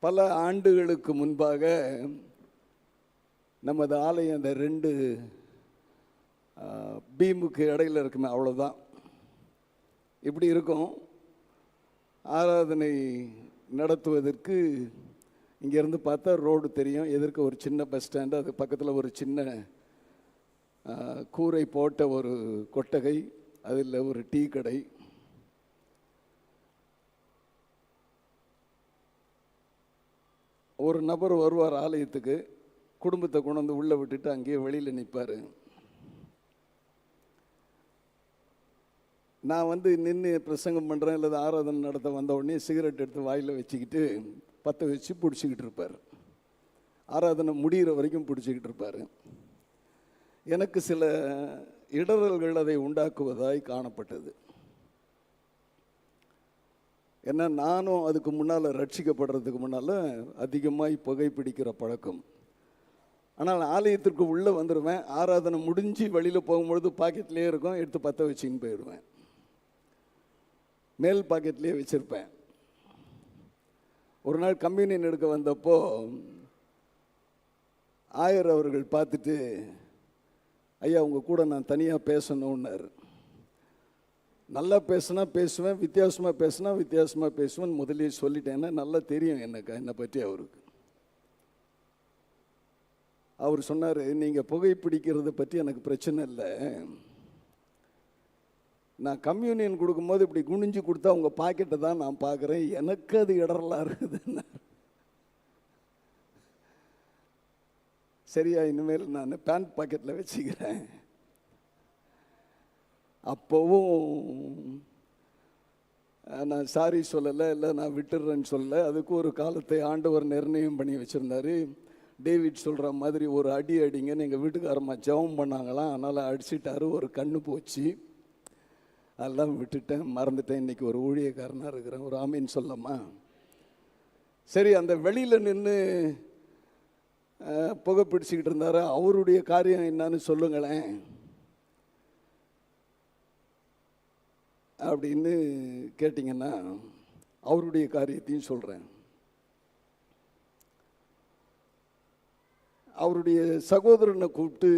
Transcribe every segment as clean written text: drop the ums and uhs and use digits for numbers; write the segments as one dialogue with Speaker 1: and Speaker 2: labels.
Speaker 1: பல ஆண்டுகளுக்கு முன்பாக நமது ஆலயம் அந்த 2 பீமுக்கு இடையில் இருக்குமே, அவ்வளோதான். இப்படி இருக்கும். ஆராதனை நடத்துவதற்கு இங்கேருந்து பார்த்தா ரோடு தெரியும். எதிர்க்க ஒரு சின்ன பஸ் ஸ்டாண்டு, அது பக்கத்தில் ஒரு சின்ன கூரை போட்ட ஒரு கொட்டகை, அதில் ஒரு டீ கடை. ஒரு நபர் வருவார் ஆலயத்துக்கு, குடும்பத்தை கொண்டு வந்து உள்ளே விட்டுட்டு அங்கேயே வெளியில் நிற்பார். நான் நின்று பிரசங்கம் பண்ணுறேன் இல்லை ஆராதனை நடத்த வந்த உடனே சிகரெட் எடுத்து வாயில் வச்சுக்கிட்டு பற்ற வச்சு பிடிச்சிக்கிட்டு இருப்பார். ஆராதனை முடிகிற வரைக்கும் பிடிச்சிக்கிட்டு இருப்பார். எனக்கு சில இடரல்கள் அதை உண்டாக்குவதாய் காணப்பட்டது. ஏன்னா நானும் அதுக்கு முன்னால் ரட்சிக்கப்படுறதுக்கு முன்னால் அதிகமாக புகைப்பிடிக்கிற பழக்கம். ஆனால் ஆலயத்திற்கு உள்ளே வந்துடுவேன். ஆராதனை முடிஞ்சு வெளியில் போகும்பொழுது பாக்கெட்லேயே இருக்கும், எடுத்து பற்ற வச்சுன்னு போயிடுவேன். மேல் பாக்கெட்லேயே வச்சுருப்பேன். ஒரு நாள் கம்யூனியன் எடுக்க வந்தப்போ ஆயர் அவர்கள் பார்த்துட்டு, ஐயா உங்கள் கூட நான் தனியாக பேசணுன்னாரு. நல்லா பேசுனா பேசுவேன், வித்தியாசமாக பேசுனா வித்தியாசமாக பேசுவேன் முதலே சொல்லிட்டேன்னா நல்லா தெரியும் என்னை பற்றி அவருக்கு. அவர் சொன்னார், நீங்கள் புகைப்பிடிக்கிறத பற்றி எனக்கு பிரச்சனை இல்லை, நான் கம்யூனியன் கொடுக்கும்போது இப்படி குனிஞ்சு கொடுத்தா உங்கள் பாக்கெட்டை தான் நான் பார்க்குறேன், எனக்கு அது இடரலாக இருக்குதுன்னு. சரியா, இனிமேல் நான் பேண்ட் பாக்கெட்டில் வச்சுக்கிறேன். அப்போவும் நான் சாரி சொல்லலை, இல்லை நான் விட்டுடுறேன்னு சொல்லலை. அதுக்கு ஒரு காலத்தை ஆண்டவர் நிர்ணயம் பண்ணி வச்சுருந்தார். டேவிட் சொல்கிற மாதிரி ஒரு அடி அடிங்கன்னு எங்கள் வீட்டுக்காரம்மா ஜெபம் பண்ணாங்களாம், அதனால் அடிச்சிட்டாரு. ஒரு கண்ணு போச்சு, அதெல்லாம் விட்டுட்டேன், மறந்துட்டேன். இன்றைக்கி ஒரு ஊழியக்காரனாக இருக்கிறேன். ஒரு ஆமீன் சொல்லம்மா. சரி, அந்த வெளியில் நின்று புகை பிடிச்சிக்கிட்டு இருந்தார். அவருடைய காரியம் என்னன்னு சொல்லுங்களேன் அப்படின்னு கேட்டிங்கன்னா அவருடைய காரியத்தையும் சொல்கிறேன். அவருடைய சகோதரனை கூப்பிட்டு,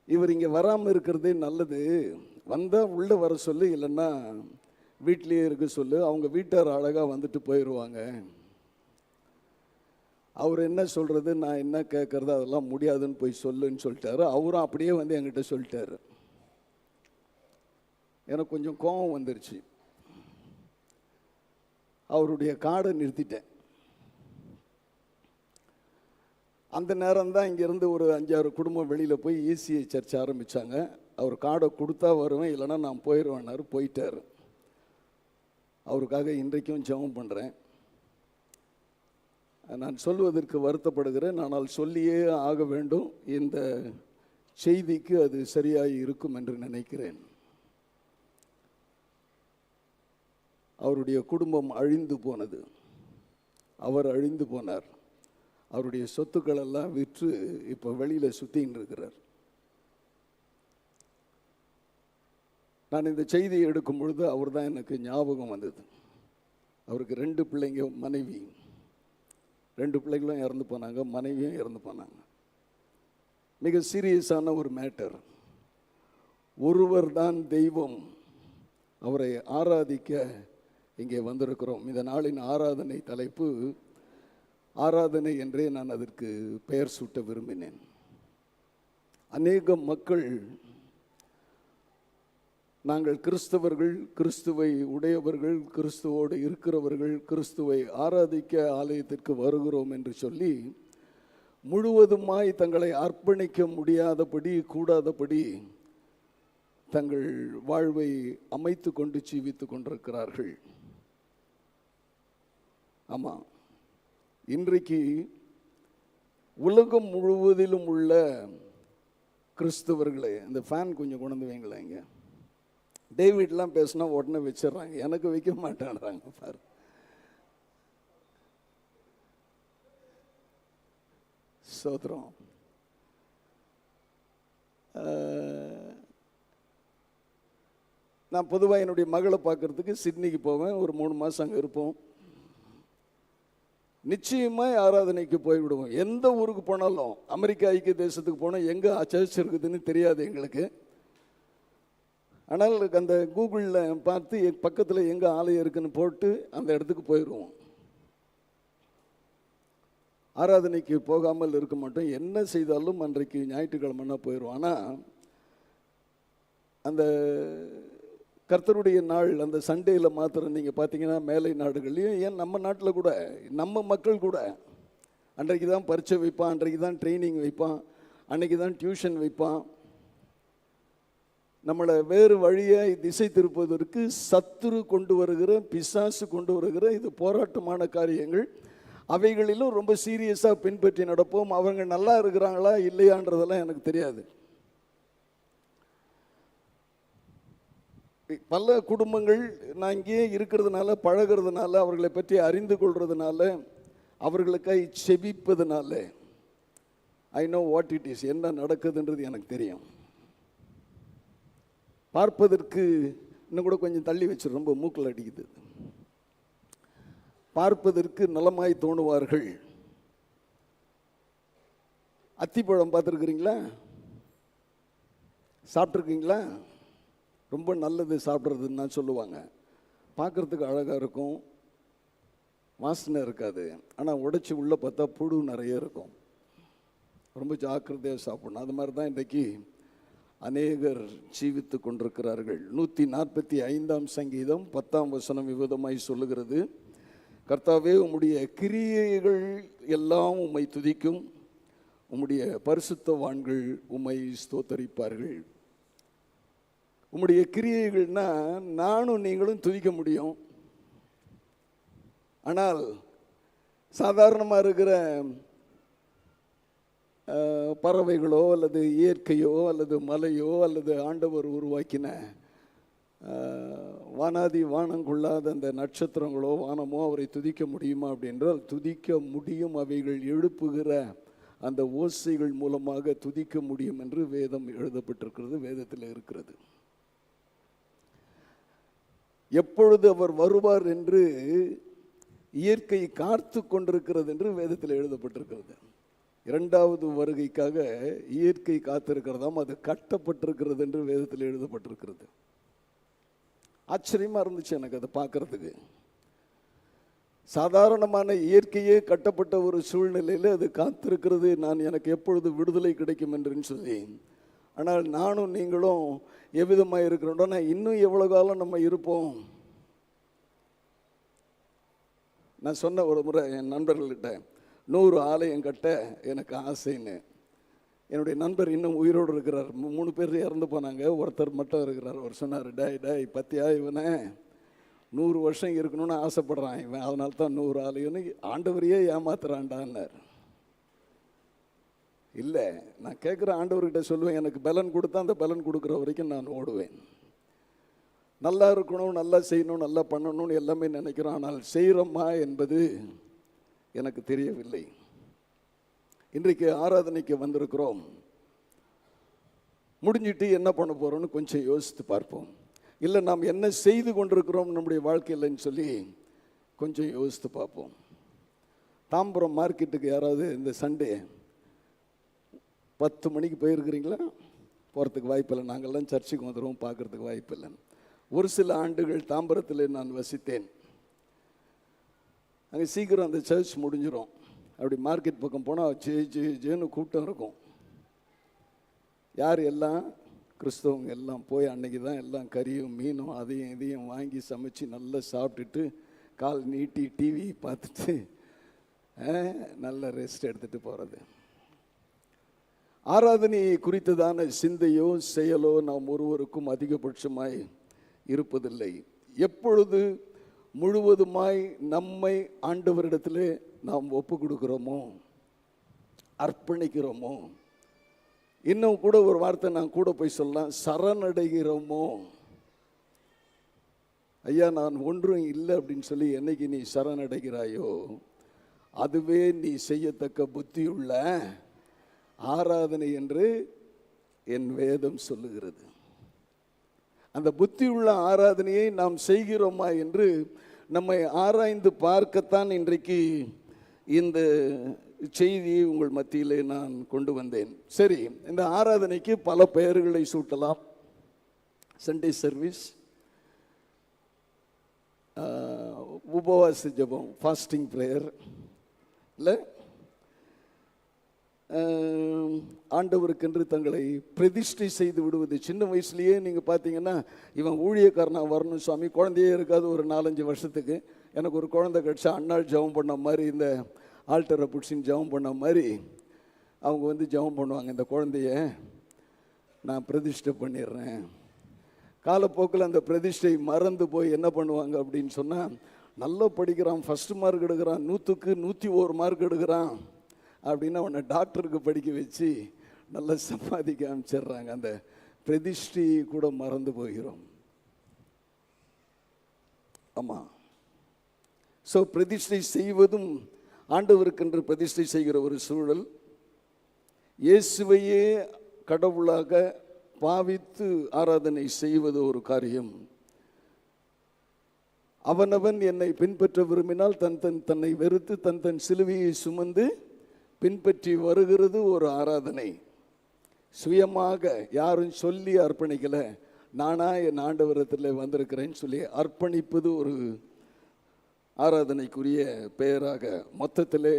Speaker 1: இவர் இங்கே வராமல் இருக்கிறதே நல்லது, வந்தால் உள்ளே வர சொல்லு, இல்லைன்னா வீட்டிலேயே இருக்க சொல்லு, அவங்க வீட்டார் அழகாக வந்துட்டு போயிடுவாங்க. அவர் என்ன சொல்கிறது, நான் என்ன கேட்குறது, அதெல்லாம் முடியாதுன்னு போய் சொல்லுன்னு சொல்லிட்டாரு. அவரும் அப்படியே என்கிட்ட சொல்லிட்டாரு. எனக்கு கொஞ்சம் கோபம் வந்துருச்சு. அவருடைய கார்டை நிறுத்திட்டேன். அந்த நேரம் தான் இங்கேருந்து ஒரு 5-6 குடும்பம் வெளியில் போய் ECI சர்ச் ஆரம்பித்தாங்க. அவர் கார்டை கொடுத்தா வருவேன், இல்லைன்னா நான் போயிடுவேன்னாரு. போயிட்டார். அவருக்காக இன்றைக்கும் ஜெபம் பண்ணுறேன். நான் சொல்வதற்கு வருத்தப்படுகிறேன், ஆனால் சொல்லியே ஆக வேண்டும். இந்த செய்திக்கு அது சரியாக இருக்கும் என்று நினைக்கிறேன். அவருடைய குடும்பம் அழிந்து போனது, அவர் அழிந்து போனார். அவருடைய சொத்துக்கள் எல்லாம் விற்று இப்போ வெளியில் சுற்றின்னு இருக்கிறார். நான் இந்த செய்தியை எடுக்கும் பொழுது அவர் தான் எனக்கு ஞாபகம் வந்தது. அவருக்கு 2 பிள்ளைங்க, மனைவி. 2 பிள்ளைகளும் இறந்து போனாங்க, மனைவியும் இறந்து போனாங்க. மிக சீரியஸான ஒரு மேட்டர். ஒருவர் தான் தெய்வம், அவரை ஆராதிக்க இங்கே வந்திருக்கிறோம். இந்த நாளின் ஆராதனை தலைப்பு ஆராதனை என்றே நான் அதற்கு பெயர் சூட்ட விரும்பினேன். அநேக மக்கள் நாங்கள் கிறிஸ்தவர்கள், கிறிஸ்துவை உடையவர்கள், கிறிஸ்துவோடு இருக்கிறவர்கள், கிறிஸ்துவை ஆராதிக்க ஆலயத்திற்கு வருகிறோம் என்று சொல்லி முழுவதுமாய் தங்களை அர்ப்பணிக்க முடியாதபடி, கூடாதபடி தங்கள் வாழ்வை அமைத்து கொண்டு ஜீவித்து கொண்டிருக்கிறார்கள். ஆமாம், இன்றைக்கு உலகம் முழுவதிலும் உள்ள கிறிஸ்தவர்களே, இந்த ஃபேன் கொஞ்சம் கொண்டு வந்து வைங்களேன். இங்கே டேவிட்லாம் பேசினா உடனே வச்சிடறாங்க, எனக்கு வைக்க மாட்டேன்றாங்க. பாரு, சோத்திரம். நான் பொதுவாக என்னுடைய மகளை பார்க்குறதுக்கு சிட்னிக்கு போவேன். ஒரு 3 மாதம் அங்கே இருப்போம். நிச்சயமாக ஆராதனைக்கு போய்விடுவோம். எந்த ஊருக்கு போனாலும், அமெரிக்கா ஐக்கிய தேசத்துக்கு போனால் எங்கே சர்ச் இருக்குதுன்னு தெரியாது எங்களுக்கு. ஆனால் அந்த கூகுளில் பார்த்து பக்கத்தில் எங்கே ஆலயம் இருக்குன்னு போட்டு அந்த இடத்துக்கு போயிடுவோம். ஆராதனைக்கு போகாமல் இருக்க மாட்டோம். என்ன செய்தாலும் அன்றைக்கு ஞாயிற்றுக்கிழமைனா போயிடுவோம். ஆனால் அந்த கர்த்தருடைய நாள் அந்த சண்டேயில் மாத்திரம் நீங்கள் பார்த்தீங்கன்னா மேலை நாடுகள்லையும், ஏன் நம்ம நாட்டில் கூட, நம்ம மக்கள் கூட அன்றைக்கு தான் பரீட்சை வைப்பான், அன்றைக்கு தான் ட்ரைனிங் வைப்பான், அன்றைக்கு தான் டியூஷன் வைப்பான். நம்மளை வேறு வழியை திசை திருப்பதற்கு சத்துரு கொண்டு வருகிற, பிசாசு கொண்டு வருகிற இது போராட்டமான காரியங்கள். அவைகளிலும் ரொம்ப சீரியஸாக பின்பற்றி நடப்போம். அவங்க நல்லா இருக்கிறாங்களா இல்லையான்றதெல்லாம் எனக்கு தெரியாது. பல குடும்பங்கள் நான் இங்கேயே இருக்கிறதுனால, பழகிறதுனால, அவர்களை பற்றி அறிந்து கொள்றதுனால, அவர்களுக்காய் செபிப்பதுனால I know what it is, என்ன நடக்குதுன்றது எனக்கு தெரியும். பார்ப்பதற்கு இன்னும் கூட கொஞ்சம் தள்ளி வச்சு, ரொம்ப மூக்கில் அடிக்குது. பார்ப்பதற்கு நலமாய் தோணுவார்கள். அத்திப்பழம் பார்த்துருக்குறீங்களா? சாப்பிட்ருக்கீங்களா? ரொம்ப நல்லது சாப்பிட்றதுன்னு தான் சொல்லுவாங்க. பார்க்குறதுக்கு அழகாக இருக்கும், வாசனை இருக்காது. ஆனால் உடைச்சி உள்ளே பார்த்தா புழு நிறைய இருக்கும். ரொம்ப ஜாக்கிரதையாக சாப்பிடணும். அது மாதிரி தான் இன்றைக்கி அநேகர் ஜீவித்து கொண்டிருக்கிறார்கள். 145ஆம் சங்கீதம் 10ஆம் வசனம் விவதமாய் சொல்லுகிறது, கர்த்தாவே உம்முடைய கிரியைகள் எல்லாம் உம்மை துதிக்கும், உம்முடைய பரிசுத்தவான்கள் உம்மை ஸ்தோத்தரிப்பார்கள். உம்முடைய கிரியைகள்னா நானும் நீங்களும் துதிக்க முடியும். ஆனால் சாதாரணமாக இருக்கிற பறவைகளோ அல்லது இயற்கையோ அல்லது மலையோ அல்லது ஆண்டவர் உருவாக்கின வானாதி வானங்கொள்ளாத அந்த நட்சத்திரங்களோ வானமோ அவரை துதிக்க முடியுமா அப்படின்றால் துதிக்க முடியும். அவைகள் எழுப்புகிற அந்த ஓசைகள் மூலமாக துதிக்க முடியும் என்று வேதம் எழுதப்பட்டிருக்கிறது, வேதத்தில் இருக்கிறது. எப்பொழுது அவர் வருவார் என்று இயற்கை காத்து கொண்டிருக்கிறது என்று வேதத்தில் எழுதப்பட்டிருக்கிறது. இரண்டாவது வருகைக்காக இயற்கை காத்திருக்கிறதாம், அது கட்டப்பட்டிருக்கிறது என்று வேதத்தில் எழுதப்பட்டிருக்கிறது. ஆச்சரியமாக இருந்துச்சு எனக்கு அதை பார்க்கறதுக்கு. சாதாரணமான இயற்கையே கட்டப்பட்ட ஒரு சூழ்நிலையில் அது காத்திருக்கிறது, நான் எனக்கு எப்பொழுது விடுதலை கிடைக்கும் என்று சொல்லி. ஆனால் நானும் நீங்களும் எவ்விதமாக இருக்கிறோம்னா இன்னும் எவ்வளோ காலம் நம்ம இருப்போம்? நான் சொன்ன ஒரு முறை என் நண்பர்கள்கிட்ட 100 ஆலயம் கட்ட எனக்கு ஆசைன்னு. என்னுடைய நண்பர் இன்னும் உயிரோடு இருக்கிறார். 3 பேர் இறந்து போனாங்க, ஒருத்தர் மட்டும் இருக்கிறார். அவர் சொன்னார், டேய் பத்தியா இவனை 100 வருஷம் இருக்கணும்னு ஆசைப்படுறான் இவன், அதனால தான் 100 ஆலயம்னு ஆண்டவரையே ஏமாத்துறான்டான்னார். இல்லை, நான் கேட்குற ஆண்டவர்கிட்ட சொல்லுவேன், எனக்கு பலன் கொடுத்தா அந்த பலன் கொடுக்குற வரைக்கும் நான் ஓடுவேன். நல்லா இருக்கணும், நல்லா செய்யணும், நல்லா பண்ணணும்னு எல்லாமே நினைக்கிறோம். ஆனால் செய்கிறோமா என்பது எனக்கு தெரியவில்லை. இன்றைக்கு ஆராதனைக்கு வந்திருக்கிறோம், முடிஞ்சிட்டு என்ன பண்ண போகிறோம்னு கொஞ்சம் யோசித்து பார்ப்போம். இல்லை நாம் என்ன செய்து கொண்டிருக்கிறோம் நம்முடைய வாழ்க்கையில்னு சொல்லி கொஞ்சம் யோசித்து பார்ப்போம். தாம்பரம் மார்க்கெட்டுக்கு யாராவது இந்த சண்டே 10 மணிக்கு போயிருக்கிறீங்களா? போகிறதுக்கு வாய்ப்பில்லை. நாங்கள்லாம் சர்ச்சுக்கு வந்துடுவோம், பார்க்குறதுக்கு வாய்ப்பில்லை. ஒரு சில ஆண்டுகள் தாம்பரத்தில் நான் வசித்தேன். அங்கே சீக்கிரம் அந்த சர்ச் முடிஞ்சிடும். அப்படி மார்க்கெட் பக்கம் போனால் ஜேன்னு கூட்டம் இருக்கும். யார் எல்லாம் கிறிஸ்தவங்க எல்லாம் போய் அன்னைக்கு தான் எல்லாம் கறியும் மீனும் அதையும் இதையும் வாங்கி சமைச்சு நல்லா சாப்பிட்டுட்டு கால் நீட்டி டிவி பார்த்துட்டு நல்ல ரெஸ்ட் எடுத்துகிட்டு போகிறது. ஆராதனையை குறித்ததான சிந்தையோ செயலோ நாம் ஒருவருக்கும் அதிகபட்சமாய் இருப்பதில்லை. எப்பொழுது முழுவதுமாய் நம்மை ஆண்டவரிடத்திலே நாம் ஒப்பு கொடுக்கிறோமோ, அர்ப்பணிக்கிறோமோ, இன்னும் கூட ஒரு வார்த்தை நான் கூட போய் சொல்லலாம், சரணடைகிறோமோ. ஐயா நான் ஒன்றும் இல்லை அப்படின்னு சொல்லி என்னைக்கு நீ சரணடைகிறாயோ அதுவே நீ செய்யத்தக்க புத்தியுள்ள ஆராதனை என்று என் வேதம் சொல்லுகிறது. அந்த புத்தியுள்ள ஆராதனையை நாம் செய்கிறோமா என்று நம்மை ஆராய்ந்து பார்க்கத்தான் இன்றைக்கு இந்த செய்தியை உங்கள் மத்தியிலே நான் கொண்டு வந்தேன். சரி, இந்த ஆராதனைக்கு பல பெயர்களை சூட்டலாம். சண்டே சர்வீஸ், உபவாச ஜெபம், ஃபாஸ்டிங் ப்ரேயர், இல்லை ஆண்டவருக்கென்று தங்களை பிரதிஷ்டை செய்து விடுவது. சின்ன வயசுலேயே நீங்கள் பார்த்தீங்கன்னா, இவன் ஊழியக்காரனாக வரணும் சுவாமி, குழந்தையே இருக்காது ஒரு 4-5 வருஷத்துக்கு. எனக்கு ஒரு குழந்தை கிடச்சா அண்ணாள் ஜெபம் பண்ண மாதிரி, இந்த ஆல்டரை பிடிச்சின்னு ஜெபம் பண்ண மாதிரி அவங்க வந்து ஜெபம் பண்ணுவாங்க. இந்த குழந்தைய நான் பிரதிஷ்டை பண்ணிடுறேன். காலப்போக்கில் அந்த பிரதிஷ்டை மறந்து போய் என்ன பண்ணுவாங்க அப்படின்னு சொன்னால், நல்லா படிக்கிறான், ஃபஸ்ட்டு மார்க் எடுக்கிறான், 100க்கு 101 மார்க் எடுக்கிறான் அப்படின்னா அவனை டாக்டருக்கு படிக்க வச்சு நல்லா சம்பாதிக்க அமைச்சிடுறாங்க. அந்த பிரதிஷ்டையை கூட மறந்து போகிறோம். ஆமாம். ஸோ பிரதிஷ்டை செய்வதும், ஆண்டவருக்கென்று பிரதிஷ்டை செய்கிற ஒரு சூழல், இயேசுவையே கடவுளாக பாவித்து ஆராதனை செய்வது ஒரு காரியம். அவனவன் என்னை பின்பற்ற விரும்பினால் தன்னை வெறுத்து தன் சிலுவையை சுமந்து பின்பற்றி வருகிறது ஒரு ஆராதனை. சுயமாக யாரும் சொல்லி அர்ப்பணிக்கலை, நானா என் ஆண்டவரத்தில் வந்திருக்கிறேன்னு சொல்லி அர்ப்பணிப்பது ஒரு ஆராதனைக்குரிய பெயராக, மொத்தத்திலே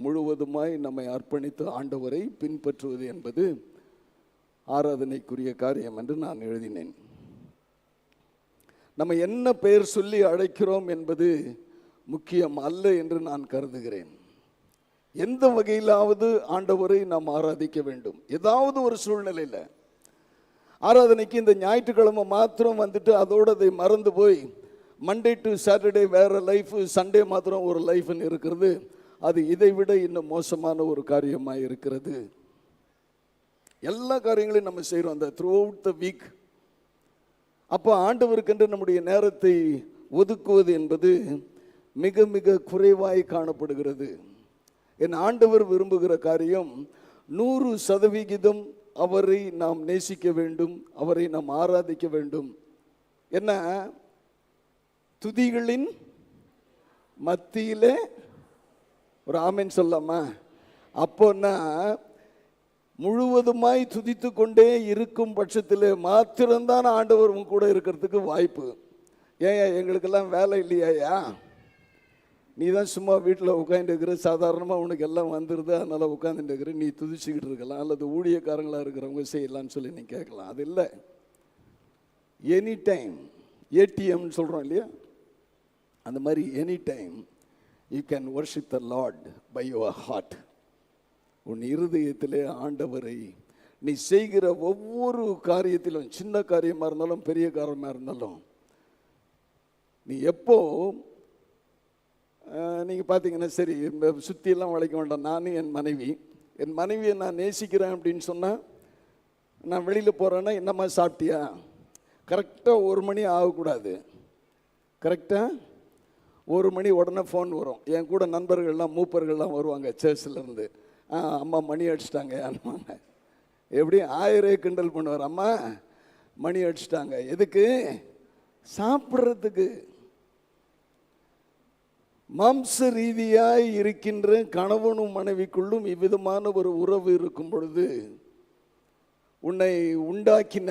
Speaker 1: முழுவதுமாய் நம்மை அர்ப்பணித்து ஆண்டவரை பின்பற்றுவது என்பது ஆராதனைக்குரிய காரியம் என்று நான் எழுதினேன். நம்ம என்ன பெயர் சொல்லி அழைக்கிறோம் என்பது முக்கியம் அல்ல என்று நான் கருதுகிறேன். எந்த வகையிலாவது ஆண்டவரை நாம் ஆராதிக்க வேண்டும். ஏதாவது ஒரு சூழ்நிலையில் ஆராதனைக்கு இந்த ஞாயிற்றுக்கிழமை மாத்திரம் வந்துட்டு அதோடு அதை மறந்து போய் மண்டே டு சாட்டர்டே வேறு லைஃப், சண்டே மாத்திரம் ஒரு லைஃப்னு இருக்கிறது, அது இதை விட இன்னும் மோசமான ஒரு காரியமாக இருக்கிறது. எல்லா காரியங்களையும் நம்ம செய்கிறோம் அந்த த்ரூ அவுட் த வீக். அப்போ ஆண்டவருக்கென்று நம்முடைய நேரத்தை ஒதுக்குவது என்பது மிக மிக குறைவாய் காணப்படுகிறது. என் ஆண்டவர் விரும்புகிற காரியம் 100% அவரை நாம் நேசிக்க வேண்டும், அவரை நாம் ஆராதிக்க வேண்டும். என்ன, துதிகளின் மத்தியிலே ஒரு ஆமென் சொல்லாமா? அப்போன்னா முழுவதுமாய் துதித்து கொண்டே இருக்கும் பட்சத்தில் மாத்திரம்தான் ஆண்டவர் உங்க கூட இருக்கிறதுக்கு வாய்ப்பு. ஏன் எங்களுக்கெல்லாம் வேலை இல்லையா? நீ தான் சும்மா வீட்டில் உட்காந்துருக்கிற, சாதாரணமாக உனக்கு எல்லாம் வந்துடுது, அதனால் உட்காந்துட்டு இருக்கிற, நீ துதிச்சுக்கிட்டு இருக்கலாம், அல்லது ஊழியக்காரங்களாக இருக்கிறவங்க செய்யலான்னு சொல்லி நீ கேட்கலாம். அது இல்லை, எனி டைம் ஏடிஎம்னு சொல்கிறோம் இல்லையா, அந்த மாதிரி any time you can worship the lord by your heart. உன் இருதயத்திலே ஆண்டவரை நீ செய்கிற ஒவ்வொரு காரியத்திலும், சின்ன காரியமாக இருந்தாலும் பெரிய காரியமாக இருந்தாலும், நீ எப்போ நீங்கள் பார்த்தீங்கன்னா, சரி சுற்றியெல்லாம் உழைக்க வேண்டாம், நானும் என் மனைவியை நான் நேசிக்கிறேன் அப்படின்னு சொன்னால், நான் வெளியில் போகிறேன்னா என்னம்மா சாப்பிட்டியா, கரெக்டாக 1 மணி ஆகக்கூடாது. கரெக்டாக 1 மணி உடனே ஃபோன் வரும். என் கூட நண்பர்கள்லாம் மூப்பர்கள்லாம் வருவாங்க சர்ச்சிலேருந்து, அம்மா மணி அடிச்சிட்டாங்க அனுவாங்க. எப்படி 1000 கிண்டல் பண்ணுவார், அம்மா மணி அடிச்சிட்டாங்க. எதுக்கு? சாப்பிட்றதுக்கு. மாம்ச ரீதியாய் இருக்கின்ற கணவனும் மனைவிக்குள்ளும் இவ்விதமான ஒரு உறவு இருக்கும் பொழுது, உன்னை உண்டாக்கின,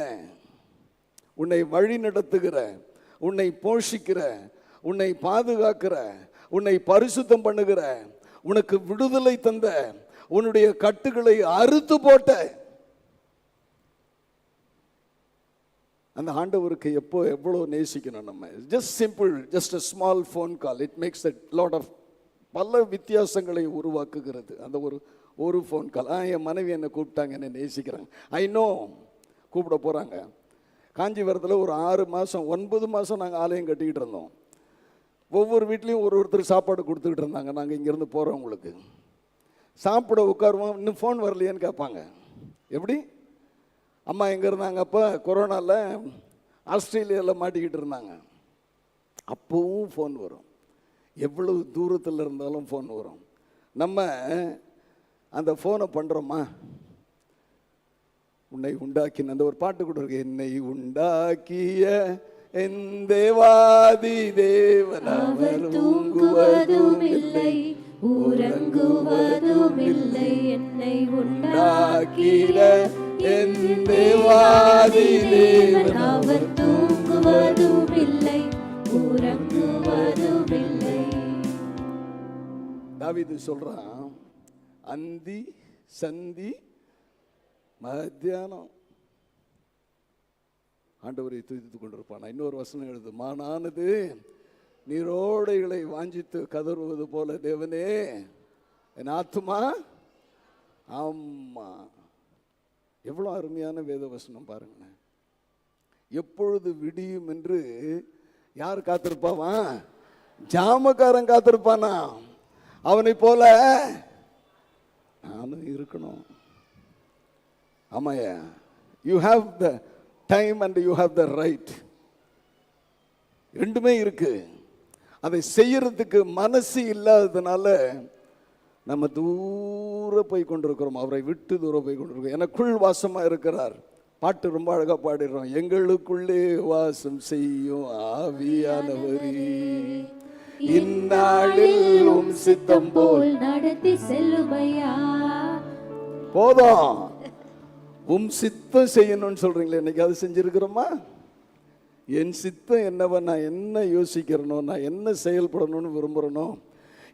Speaker 1: உன்னை வழி நடத்துகிற, உன்னை போஷிக்கிற, உன்னை பாதுகாக்கிற, உன்னை பரிசுத்தம் பண்ணுகிற, உனக்கு விடுதலை தந்த, உன்னுடைய கட்டுகளை அறுத்து போட்ட அந்த ஆண்டவருக்கு எவ்வளோ நேசிக்கணும் நம்ம. Just simple, just a small phone call, it makes a lot of, பல வித்தியாசங்களை உருவாக்குகிறது. அந்த ஒரு ஃபோன் கால். என் மனைவி என்னை கூப்பிட்டாங்க, என்னை நேசிக்கிறாங்க, ஐ நோ, கூப்பிட போகிறாங்க. காஞ்சிபுரத்தில் ஒரு 6 மாதம் 9 மாதம் நாங்கள் ஆலயம் கட்டிக்கிட்டு இருந்தோம். ஒவ்வொரு வீட்லேயும் ஒருத்தர் சாப்பாடு கொடுத்துக்கிட்டு இருந்தாங்க. நாங்கள் இங்கேருந்து போகிறவங்களுக்கு சாப்பிட உட்காருவோம், இன்னும் ஃபோன் வரலையேன்னு கேட்பாங்க. எப்படி? அம்மா எங்கே இருந்தாங்க? அப்போ கொரோனாவில் ஆஸ்திரேலியாவில் மாட்டிக்கிட்டு இருந்தாங்க. அப்போவும் ஃபோன் வரும், எவ்வளவு தூரத்தில் இருந்தாலும் ஃபோன் வரும். நம்ம அந்த ஃபோனை பண்ணுறோமா? உன்னை உண்டாக்கின அந்த ஒரு பாட்டு கூட இருக்கு, என்னை உண்டாக்கிய என் தேவாதி தேவன் அவர் தூங்குவதும் இல்லை,
Speaker 2: உறங்குவதும் இல்லை, என்னை
Speaker 1: உண்டாக்கிற என் தேவாதி தேவன்
Speaker 2: அவர் தூங்குவதும் இல்லை, உறங்குவதும் இல்லை.
Speaker 1: தாவீது சொல்றான், அந்தி சந்தி மத்தியானம் ஆண்டவரை துதித்துக் கொண்டிருப்பான். இன்னொரு வசனம் எழுது, மானானது நீரோடைகளை வாஞ்சித்து கதறுவது போல தேவனே என் ஆத்துமா. ஆமா, எவ்வளோ அருமையான வேத வசனம் பாருங்களேன். எப்பொழுது விடியும் என்று யார் காத்திருப்பாவான்? ஜாமக்காரன் காத்திருப்பானா? அவனை போல நானும் இருக்கணும். ஆமாயா, you have the time and you have the right. ரெண்டுமே இருக்கு. அதை செய்யறதுக்கு மனசு இல்லாததுனால நம்ம தூர போய் கொண்டிருக்கிறோம், அவரை விட்டு தூரம் போய் கொண்டிருக்கிறோம். எனக்குள் வாசமா இருக்கிறார். பாட்டு ரொம்ப அழகா பாடிடுறோம், எங்களுக்குள்ளே வாசம் செய்யும் ஆவியானவரே, இந்நாளில் உம் சித்தம் போல்
Speaker 2: நடத்தி செல்லுமையா.
Speaker 1: போதும், உம் சித்தம் செய்யணும்னு சொல்றீங்களே, இன்னைக்கு அது செஞ்சிருக்கிறோமா? என் சித்தம் என்னவா, நான் என்ன யோசிக்கிறனோ, நான் என்ன செயல்படணும்னு விரும்புகிறனோ,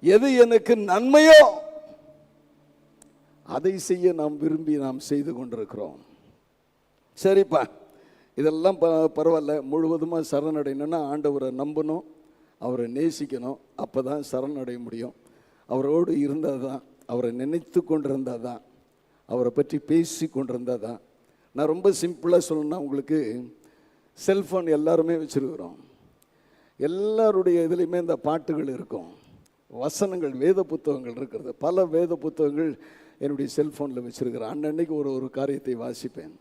Speaker 1: எது எனக்கு நன்மையோ அதை செய்ய நாம் விரும்பி நாம் செய்து கொண்டிருக்கிறோம். சரிப்பா, இதெல்லாம் பரவாயில்ல. முழுவதுமாக சரணடையணும்னா ஆண்டவரை நம்பணும், அவரை நேசிக்கணும். அப்போ தான் சரணடைய முடியும். அவரோடு இருந்தால் தான், அவரை நினைத்து கொண்டிருந்தால் தான், அவரை பற்றி பேசி கொண்டிருந்தால் தான். நான் ரொம்ப சிம்பிளாக சொல்லணும்னா, உங்களுக்கு செல்ஃபோன் எல்லாருமே வச்சுருக்கிறோம். எல்லாருடைய இதுலேயுமே இந்த பாட்டுகள் இருக்கும், வசனங்கள், வேத புத்தகங்கள் இருக்கிறது. பல வேத புத்தகங்கள் என்னுடைய செல்ஃபோனில் வச்சுருக்கிறேன். அன்னன்னைக்கு ஒரு காரியத்தை வாசிப்பேன்.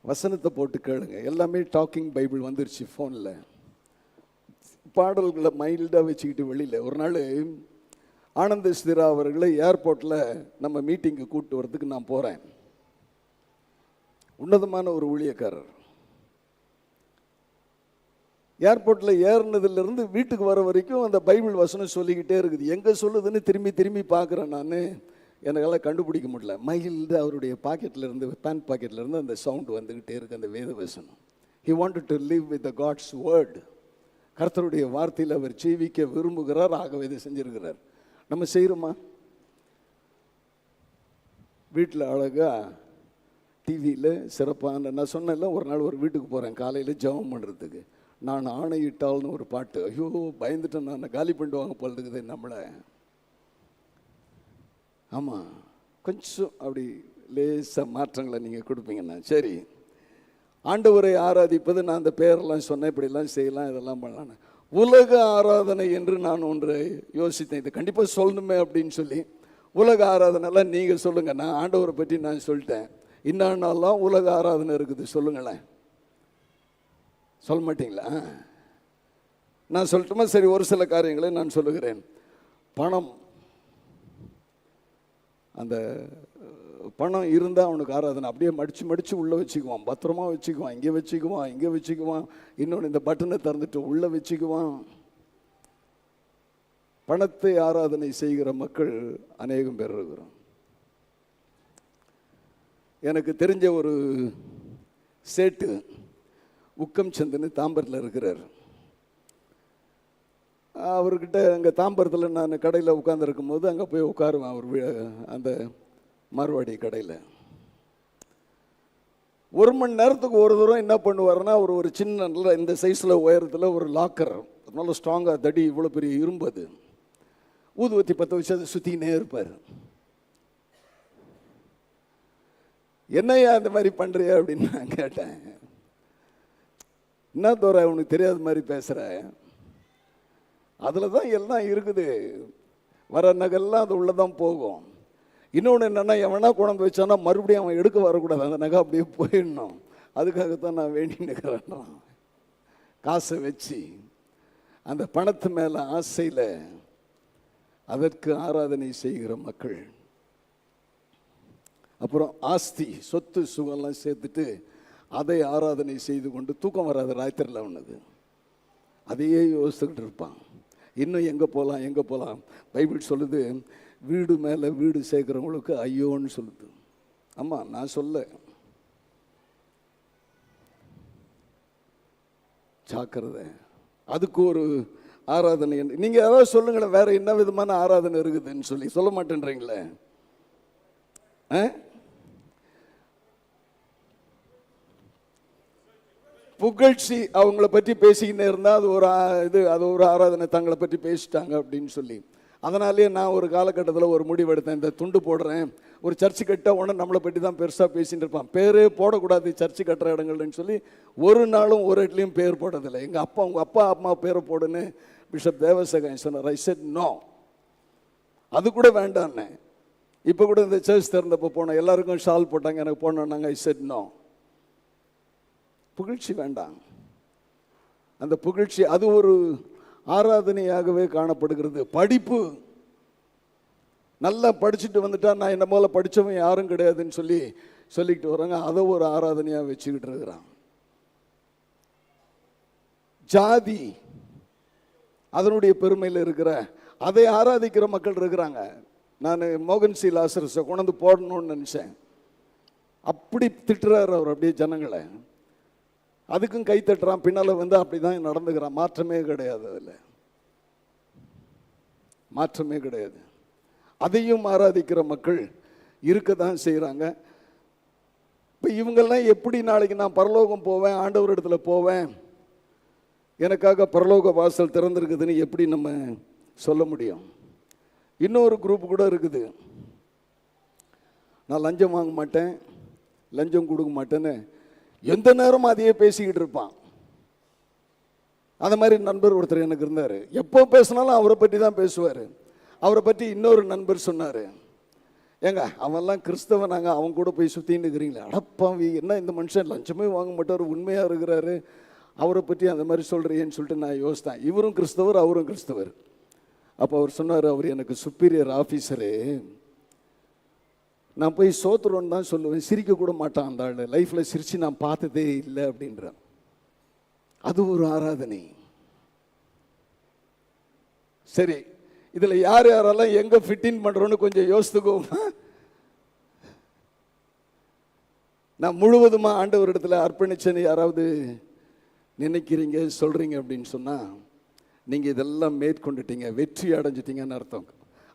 Speaker 1: வசனத்தை போட்டு கேளுங்க. எல்லாமே டாக்கிங் பைபிள் வந்துருச்சு ஃபோனில். பாடல்களை மைல்டாக வச்சுக்கிட்டு வெளியில். ஒரு நாள் ஆனந்த ஸ்திரா அவர்களை ஏர்போர்ட்டில் நம்ம மீட்டிங்கு கூப்பிட்டு வரதுக்கு நான் போகிறேன். உன்னதமான ஒரு ஊழியக்காரர். ஏர்போர்ட்டில் ஏறினதுலேருந்து வீட்டுக்கு வர வரைக்கும் அந்த பைபிள் வசனம் சொல்லிக்கிட்டே இருக்குது. எங்கே சொல்லுதுன்னு திரும்பி திரும்பி பார்க்குறேன். நான் எனக்கெல்லாம் கண்டுபிடிக்க முடியல. மைல்டு அவருடைய பாக்கெட்டில் இருந்து, பேண்ட் பாக்கெட்டில் இருந்து அந்த சவுண்டு வந்துக்கிட்டே இருக்குது, அந்த வேத வசனம். He wanted to live with the God's word. கர்த்தருடைய வார்த்தையில் அவர் ஜீவிக்க விரும்புகிறார். ஆகவே இதை செஞ்சிருக்கிறார். நம்ம செய்கிறோமா? வீட்டில் அழகாக டிவியில் சிறப்பான, நான் சொன்னேன்ல, ஒரு நாள் ஒரு வீட்டுக்கு போகிறேன் காலையில் ஜெபம் பண்ணுறதுக்கு. நான் ஆணையிட்டால்னு ஒரு பாட்டு. ஐயோ, பயந்துட்டேன், நான் காலி பண்ணிடுவாங்க போல் இருக்குது நம்மளை. ஆமாம், கொஞ்சம் அப்படி லேசாக மாற்றங்களை நீங்கள் கொடுப்பீங்கண்ணா. சரி, ஆண்டவரை ஆராதிப்பது, நான் அந்த பேரெல்லாம் சொன்னேன், இப்படிலாம் செய்யலாம், இதெல்லாம் பண்ணலான்னு. உலக ஆராதனை என்று நான் ஒன்று யோசித்தேன். இது கண்டிப்பாக சொல்லணுமே அப்படின்னு சொல்லி. உலக ஆராதனைலாம் நீங்கள் சொல்லுங்கள், நான் ஆண்டவரை பற்றி நான் சொல்லிட்டேன். இன்னாலாம் உலக ஆராதனை இருக்குது, சொல்லுங்களேன். சொல்ல மாட்டீங்களா? நான் சொல்லட்டுமா? சரி, ஒரு சில காரியங்களை நான் சொல்லுகிறேன். பணம், அந்த பணம் இருந்தால் அவனுக்கு ஆராதனை. அப்படியே மடித்து மடித்து உள்ளே வச்சுக்குவான், பத்திரமா வச்சுக்குவான், இங்கே வச்சுக்குவான், இங்கே வச்சுக்குவான், இன்னொன்று இந்த பட்டனை திறந்துட்டு உள்ளே வச்சுக்குவான். பணத்தை ஆராதனை செய்கிற மக்கள் அநேகம் பேர் இருக்கிறோம். எனக்கு தெரிஞ்ச ஒரு சேட்டு உக்கம் சந்தன்னு தாம்பரத்தில் இருக்கிறார். அவர்கிட்ட அங்கே தாம்பரத்தில் நான் கடையில் உட்காந்துருக்கும் போது அங்கே போய் உட்காருவேன். அவர் அந்த மார்வாடி கடையில் ஒரு மணி நேரத்துக்கு ஒரு தூரம் என்ன பண்ணுவார்னா, ஒரு சின்ன நல்ல இந்த சைஸில் உயரத்தில் ஒரு லாக்கர், நல்ல ஸ்ட்ராங்காக தடி, இவ்வளோ பெரிய இரும்பு, அது ஊதுவத்தி பற்ற வச்சு அதை சுற்றினே இருப்பார். என்னையா இந்த மாதிரி பண்ணுறியா அப்படின்னு நான் கேட்டேன். என்ன தோற உனக்கு தெரியாத மாதிரி பேசுகிற, அதில் தான் எல்லாம் இருக்குது, வர நகைலாம் அது உள்ளே தான் போகும். இன்னொன்று என்னென்னா, எவனா கொண்டு வச்சானா மறுபடியும் அவன் எடுக்க வரக்கூடாது, அந்த நகை அப்படியே போயிடணும். அதுக்காகத்தான் நான் வேண்டி நிற்கிறேன். காசை வச்சு அந்த பணத்து மேலே ஆசையில் அதற்கு ஆராதனை செய்கிற மக்கள். அப்புறம் ஆஸ்தி, சொத்து, சுகம்லாம் சேர்த்துட்டு அதை ஆராதனை செய்து கொண்டு தூக்கம் வராது ராத்திரியில் அவனுக்கு. அதையே யோசிச்சுக்கிட்டு இருப்பான். இன்னும் எங்கே போகலாம், எங்கே போகலாம். பைபிள் சொல்லுது, வீடு மேலே வீடு சேர்க்குறவங்களுக்கு ஐயோன்னு சொல்லுது. ஆமாம், நான் சொல்ல, ஜாக்கிரதை. அதுக்கு ஒரு ஆராதனை. நீங்கள் ஏதாவது சொல்லுங்களேன், வேற என்ன விதமான ஆராதனை இருக்குதுன்னு சொல்லி சொல்ல மாட்டேன்றீங்களே. புகழ்ச்சி அவங்கள பற்றி பேசிக்கிட்டே இருந்தால் அது ஒரு ஆராதனை, தங்களை பற்றி பேசிட்டாங்க அப்படின்னு சொல்லி. அதனாலேயே நான் ஒரு காலகட்டத்தில் ஒரு முடிவு எடுத்தேன், இந்த துண்டு போடுறேன், ஒரு சர்ச்சு கட்ட உடனே நம்மளை பற்றி தான் பெருசாக பேசிட்டு இருப்பான், பேரே போடக்கூடாது சர்ச்சு கட்டுற இடங்கள்னு சொல்லி ஒரு நாளும் ஒரு இடத்துலையும் பேர் போட்டதில்லை. உங்கள் அப்பா அம்மா பேரை போடுன்னு பிஷப் தேவசேகரன் சொன்னார். ஐ செட் நோ, அது கூட வேண்டான்னு. இப்போ கூட இந்த சர்ச் திறந்தப்போ போனோம், எல்லாருக்கும் ஷால் போட்டாங்க, எனக்கு போனோன்னாங்க. ஐ செட் நோ, புகழ்ச்சி வேண்டாம். அந்த புகழ்ச்சி அது ஒரு ஆராதனையாகவே காணப்படுகிறது. படிப்பு, நல்லா படிச்சுட்டு வந்துட்டா நான் என்ன போல படித்தவன் யாரும் கிடையாதுன்னு சொல்லிக்கிட்டு வராங்க, அதை ஒரு ஆராதனையாக வச்சுக்கிட்டு இருக்கிறான். ஜாதி, அதனுடைய பெருமையில் இருக்கிற அதை ஆராதிக்கிற மக்கள் இருக்கிறாங்க. நான் மோகன் சி லாசரஸை கொண்டு போடணும்னு நினச்சேன், அப்படி திட்டுறாரு அவர் அப்படியே ஜனங்களை. அதுக்கும் கை தட்டுறான், பின்னால் வந்து அப்படி தான் நடந்துக்கிறான். மாற்றமே கிடையாது, அதில் மாற்றமே கிடையாது. அதையும் ஆராதிக்கிற மக்கள் இருக்க தான் செய்கிறாங்க. இப்போ இவங்கெல்லாம் எப்படி நாளைக்கு நான் பரலோகம் போவேன், ஆண்டவர் இடத்துல போவேன், எனக்காக பரலோக வாசல் திறந்திருக்குதுன்னு எப்படி நம்ம சொல்ல முடியும்? இன்னொரு குரூப் கூட இருக்குது, நான் லஞ்சம் வாங்க மாட்டேன், லஞ்சம் கொடுக்க மாட்டேன்னு எந்த நேரமும் அதையே பேசிக்கிட்டு இருப்பான். அந்த மாதிரி நண்பர் ஒருத்தர் எனக்கு இருந்தார். எப்போ பேசினாலும் அவரை பற்றி தான் பேசுவார். அவரை பற்றி இன்னொரு நண்பர் சொன்னார், ஏங்க அவன்லாம் கிறிஸ்தவனாங்க, அவன் கூட போய் சுற்றின்னு இருக்கிறீங்களே, அடப்பாவி, என்ன இந்த மனுஷன் லஞ்சமே வாங்க மாட்டார், உண்மையாக இருக்கிறாரு, அவரை பற்றி அந்த மாதிரி சொல்கிறேன்னு சொல்லிட்டு நான் யோசித்தேன். இவரும் கிறிஸ்தவர், அவரும் கிறிஸ்தவர். அப்போ அவர் சொன்னார், அவர் எனக்கு சுப்பீரியர் ஆஃபீஸரு, நான் போய் சோத்துறோன்னு தான் சொல்லுவேன், சிரிக்க கூட மாட்டான் அந்த ஆள், லைஃப்பில் சிரித்து நான் பார்த்ததே இல்லை அப்படின்றான். அது ஒரு ஆராதனை. சரி, இதில் யார் யாரெல்லாம் எங்கே ஃபிட்டின் பண்ணுறோன்னு கொஞ்சம் யோசித்துக்கோங்க. நான் முழுவதுமாக ஆண்டவரிடத்தில் அர்ப்பணிச்சேன்னு யாராவது நினைக்கிறீங்க, சொல்கிறீங்க அப்படின்னு சொன்னால் நீங்கள் இதெல்லாம் மேற்கொண்டுட்டீங்க, வெற்றி அடைஞ்சிட்டீங்கன்னு அர்த்தம்.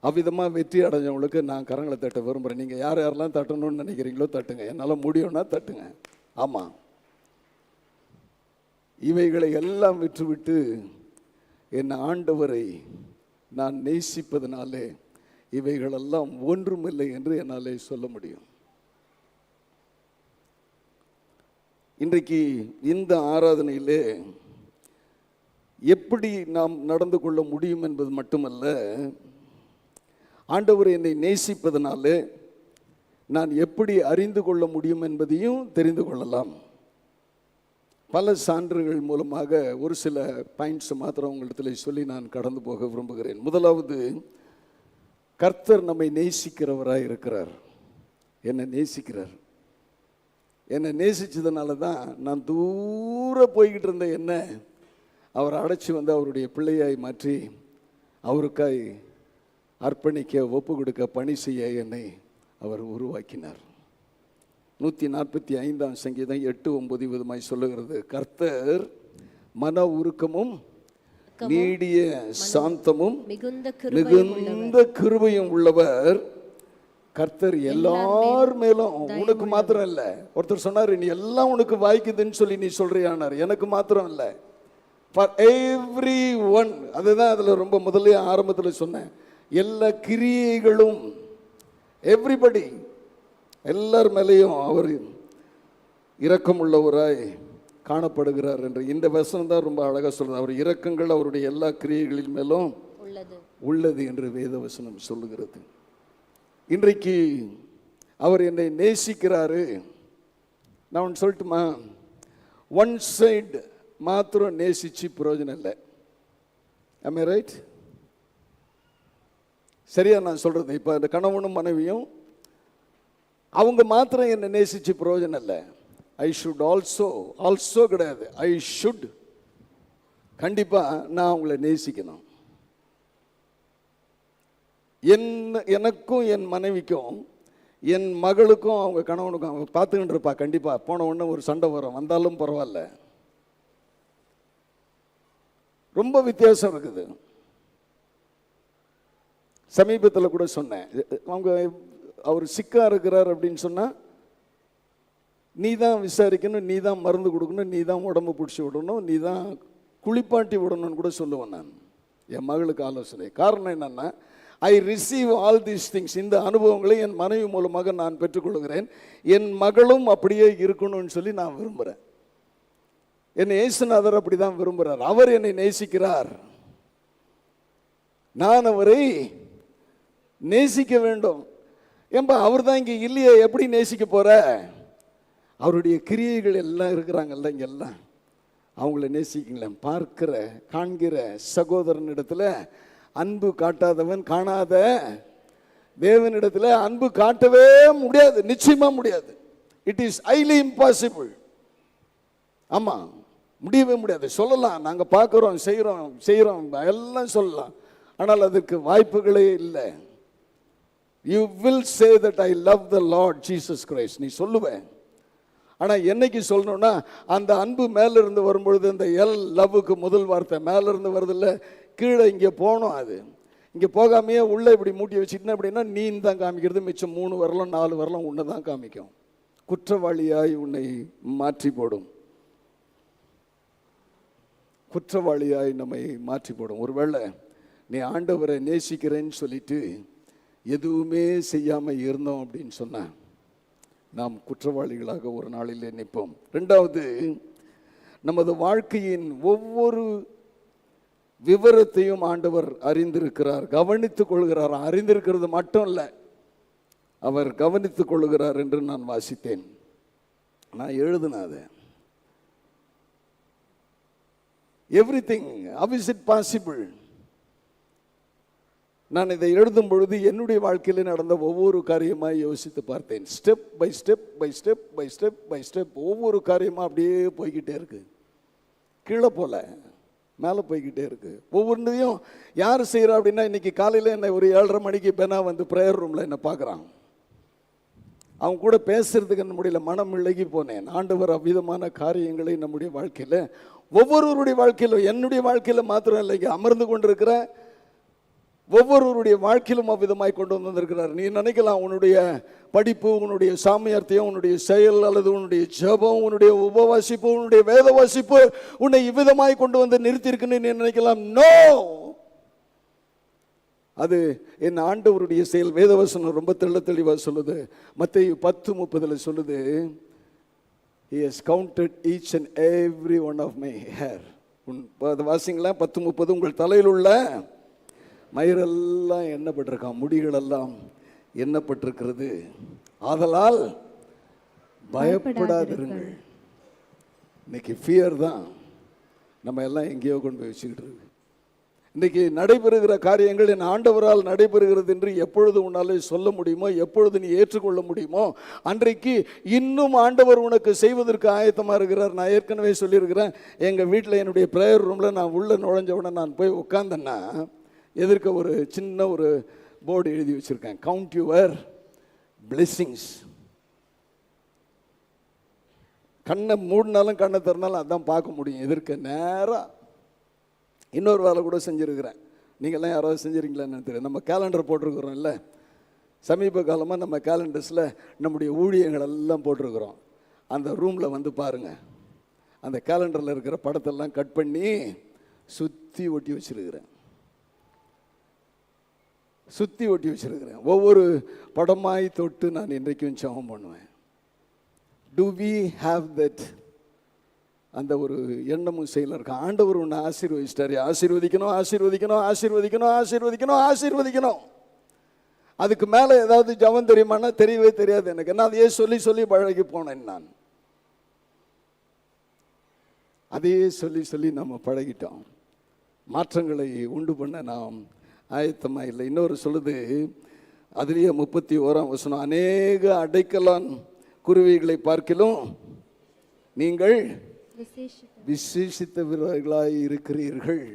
Speaker 1: அவ்விதமாக வெற்றி அடைஞ்சவங்களுக்கு நான் கரங்களை தட்ட விரும்புகிறேன். நீங்கள் யார் யாரெல்லாம் தட்டணும்னு நினைக்கிறீங்களோ தட்டுங்க, என்னால் முடியும்னா தட்டுங்க. ஆமாம், இவைகளை எல்லாம் விட்டுவிட்டு என் ஆண்டவரை நான் நேசிப்பதனாலே இவைகளெல்லாம் ஒன்றுமில்லை என்று என்னாலே சொல்ல முடியும். இன்றைக்கு இந்த ஆராதனையிலே எப்படி நாம் நடந்து கொள்ள முடியும் என்பது மட்டுமல்ல, ஆண்டவர் என்னை நேசிப்பதனாலே நான் எப்படி அறிந்து கொள்ள முடியும் என்பதையும் தெரிந்து கொள்ளலாம். பல சான்றுகள் மூலமாக ஒரு சில பாயிண்ட்ஸ் மாத்திரம் உங்களிடத்தில் சொல்லி நான் கடந்து போக விரும்புகிறேன். முதலாவது, கர்த்தர் நம்மை நேசிக்கிறவராக இருக்கிறார். என்னை நேசிக்கிறார். என்னை நேசித்ததுனால தான் நான் தூர போய்கிட்டு இருந்த என்ன அவர் அடைச்சி வந்து அவருடைய பிள்ளையாய் மாற்றி அவருக்காய் அர்ப்பணிக்க, ஒப்பு கொடுக்க, பணி செய்ய என்னை அவர் உருவாக்கினார். 145 சங்கீதம் 8-9 விதமாய் சொல்லுகிறது, கர்த்தர் மன உருக்கமும் நீடிய சாந்தமும் மிகுந்த கிருபையும் உள்ளவர். கர்த்தர் எல்லார் மேலும், உனக்கு மாத்திரம் இல்லை. ஒருத்தர் சொன்னார், நீ எல்லாம் உனக்கு வாய்க்குதுன்னு சொல்லி நீ சொல்றியானார். எனக்கு மாத்திரம் இல்லை, ஃபார் எவ்ரி ஒன். அதுதான் அதில் ரொம்ப முதல்ல ஆரம்பத்தில் சொன்னேன். எல்லா கிரியைகளும், எவ்ரிபடி, எல்லார் மேலேயும் அவர் இரக்கம் உள்ளவராய் காணப்படுகிறார் என்று இந்த வசனம் தான் ரொம்ப அழகாக சொல்றது. அவர் இரக்கங்கள் அவருடைய எல்லா கிரியைகளின் மேலும் உள்ளது என்று வேத வசனம் சொல்லுகிறது. இன்றைக்கு அவர் என்னை நேசிக்கிறாரு. நான் ஒன்று சொல்லட்டுமா, ஒன் சைடு மாத்திரம் நேசிச்சு பிரயோஜனம் இல்லை. am I right? சரியா நான் சொல்றது? இப்போ இந்த கணவனும் மனைவியும் அவங்க மாத்திரம் என்னை நேசிச்சு பிரயோஜனம் இல்லை. ஐ ஷுட் ஆல்சோ கிடையாது, ஐ ஷுட், கண்டிப்பாக நான் அவங்கள நேசிக்கணும். எனக்கும் என் மனைவிக்கும் என் மகளுக்கும் அவங்க கணவனுக்கும் அவங்க பார்த்துக்கிட்டு இருப்பா. கண்டிப்பாக போன உடனே ஒரு சண்டை வரும், வந்தாலும் பரவாயில்ல. ரொம்ப வித்தியாசம் இருக்குது. சமீபத்தில் கூட சொன்னேன், அவர் சிக்கா இருக்கிறார் அப்படின்னு சொன்னால் நீ தான் விசாரிக்கணும், நீ தான் மருந்து கொடுக்கணும், நீ தான் உடம்பு பிடிச்சி விடணும், நீ தான் குளிப்பாட்டி விடணும்னு கூட சொல்லுவேன் நான் என் மகளுக்கு ஆலோசனை. காரணம் என்னன்னா, I receive all these things. இந்த அனுபவங்களை என் மனைவி மூலமாக நான் பெற்றுக்கொள்கிறேன். என் மகளும் அப்படியே இருக்கணும்னு சொல்லி நான் விரும்புகிறேன். என்னை இயேசுநாதர் அப்படி தான் விரும்புகிறார். அவர் என்னை நேசிக்கிறார், நான் அவரை நேசிக்க வேண்டும். ஏன்பா அவர் தான் இங்கே இல்லையே, எப்படி நேசிக்க போற? அவருடைய கிரியைகள் எல்லாம் இருக்கிறாங்கல்ல இங்க எல்லாம், அவங்கள நேசிக்கங்களேன். பார்க்கிற காண்கிற சகோதரனிடத்துல அன்பு காட்டாதவன் காணாத தேவனிடத்துல அன்பு காட்டவே முடியாது, நிச்சயமா முடியாது. It is highly impossible. ஆமா, முடியவே முடியாது. சொல்லலாம், நாங்க பார்க்கிறோம், செய்கிறோம் எல்லாம் சொல்லலாம், ஆனால் அதற்கு வாய்ப்புகளே இல்லை. You will say that I love the Lord Jesus Christ, நீ சொல்லுவேன். ஆனால் என்னைக்கு சொல்லணும்னா, அந்த அன்பு மேலிருந்து வரும்பொழுது அந்த லவ்வுக்கு முதல் வார்த்தை மேலிருந்து வருதில்ல, கீழே இங்கே போகணும். அது இங்கே போகாமையே உள்ளே இப்படி மூட்டி வச்சுக்கிட்டேன் அப்படின்னா நீன்னு தான் காமிக்கிறது. மிச்சம் 3 வரலாம் 4 வரலாம் உன்னை தான் காமிக்கும். குற்றவாளியாய் உன்னை மாற்றி போடும், குற்றவாளியாய் நம்மை மாற்றி போடும். ஒருவேளை நீ ஆண்டவரை நேசிக்கிறேன்னு சொல்லிட்டு எதுவுமே செய்யாமல் இருந்தோம் அப்படின்னு சொன்ன நாம் குற்றவாளிகளாக ஒரு நாளில் நிற்போம். 2வது, நமது வாழ்க்கையின் ஒவ்வொரு விவரத்தையும் ஆண்டவர் அறிந்திருக்கிறார், கவனித்துக் கொள்கிறார். அறிந்திருக்கிறது மட்டும் இல்லை, அவர் கவனித்துக் கொள்கிறார் என்று நான் வாசித்தேன். நான் எழுதினேன் அதை. Everything, how is it possible? நான் இதை எழுதும் பொழுது என்னுடைய வாழ்க்கையில் நடந்த ஒவ்வொரு காரியமாக யோசித்து பார்த்தேன். Step by step by step by step by step ஒவ்வொரு காரியமாக அப்படியே போய்கிட்டே இருக்கு. கீழே போல மேலே போய்கிட்டே இருக்கு. ஒவ்வொன்றையும் யார் செய்கிறா அப்படின்னா, இன்னைக்கு காலையில் என்னை ஒரு 7:30 மணிக்கு பெனா வந்து ப்ரேயர் ரூமில் என்னை பார்க்குறான். அவங்க கூட பேசுறதுக்கு என்ன முடியல, மனம் இழகி போனேன். ஆண்டவர் அவ்விதமான காரியங்களை நம்முடைய வாழ்க்கையில், ஒவ்வொருவருடைய வாழ்க்கையிலும், என்னுடைய வாழ்க்கையில் மாத்திரம் இல்லைங்க, அமர்ந்து கொண்டிருக்கிற ஒவ்வொருவருடைய வாழ்க்கையிலும் அவ்விதமாய் கொண்டு வந்திருக்கிறார். நீ நினைக்கலாம், உன்னுடைய படிப்பு, உன்னுடைய சாமியார்த்தியம், உன்னுடைய செயல் அல்லது உன்னுடைய ஜெபம், உன்னுடைய உபவாசிப்பு, உன்னுடைய வேத வாசிப்பு உன்னை இவ்விதமாய் கொண்டு வந்து நிறுத்தியிருக்குன்னு நீ நினைக்கலாம். நோ, அது என் ஆண்டவருடைய செயல். வேதவசனம் ரொம்ப தெளிவாக சொல்லுது. மத்தேயு 10:30 சொல்லுது, He has counted each and every one of my hair. வாசிங்களா 10:30, உங்கள் தலையில் உள்ள மயிரெல்லாம் எண்ணப்பட்டிருக்கான், முடிகளெல்லாம் எண்ணப்பட்டிருக்கிறது, ஆதலால் பயப்படாதிருங்கள். இன்னைக்கு ஃபியர் தான் நம்ம எல்லாம் எங்கேயோ கொண்டு போய் வச்சுக்கிட்டு இருக்கு. இன்னைக்கு நடைபெறுகிற காரியங்கள் என் ஆண்டவரால் நடைபெறுகிறது என்று எப்பொழுது உன்னாலே சொல்ல முடியுமோ, எப்பொழுது நீ ஏற்றுக்கொள்ள முடியுமோ, அன்றைக்கு இன்னும் ஆண்டவர் உனக்கு செய்வதற்கு ஆயத்தமாக இருக்கிறார். நான் ஏற்கனவே சொல்லியிருக்கிறேன், எங்கள் வீட்டில் என்னுடைய ப்ரேயர் ரூமில் நான் உள்ளே நுழைஞ்சவுடனே நான் போய் உட்காந்தேன்னா எதிர்க்க ஒரு சின்ன ஒரு போர்டு எழுதி வச்சுருக்கேன், கவுண்ட் யுவர் பிளெஸ்ஸிங்ஸ். கண்ணை மூடினாலும் கண்ணை திறனாலும் அதான் பார்க்க முடியும் எதிர்க்க நேராக. இன்னொரு வேலை கூட செஞ்சுருக்கிறேன், நீங்கள்லாம் யாராவது செஞ்சுருக்கீங்களான்னு தெரியும். நம்ம கேலண்டர் போட்டிருக்கிறோம் இல்லை, சமீப காலமாக நம்ம கேலண்டர்ஸில் நம்முடைய ஊழியங்கள் எல்லாம் போட்டிருக்கிறோம். அந்த ரூமில் வந்து பாருங்கள், அந்த கேலண்டரில் இருக்கிற படத்தெல்லாம் கட் பண்ணி சுற்றி ஒட்டி வச்சுருக்கிறேன், சுற்றி ஒட்டி வச்சுருக்கிறேன். ஒவ்வொரு படமாய் தொட்டு நான் இன்றைக்கும் ஜெபம் பண்ணுவேன். Do we have that? அந்த ஒரு எண்ணமும் செயலும் இருக்கு. ஆண்டவர் உன்னை ஆசீர்வதிச்சிட்டாரு, ஆசீர்வதிக்கணும் ஆசீர்வதிக்கணும் ஆசீர்வதிக்கணும் ஆசீர்வதிக்கணும் ஆசீர்வதிக்கணும். அதுக்கு மேலே ஏதாவது ஜெபம் தெரியுமானா தெரியவே தெரியாது எனக்கு. நான் அதையே சொல்லி சொல்லி பழகி போனேன். நான் அதையே சொல்லி சொல்லி நம்ம பழகிட்டோம். மாற்றங்களை உண்டு பண்ண நாம் ஆயத்தமாக இல்லை. இன்னொரு சொல்லுது, அதுலேயே 31 அநேக அடைக்கலான் குருவிகளை பார்க்கிலும் நீங்கள் விசேஷித்தவர்களாய் இருக்கிறீர்கள்.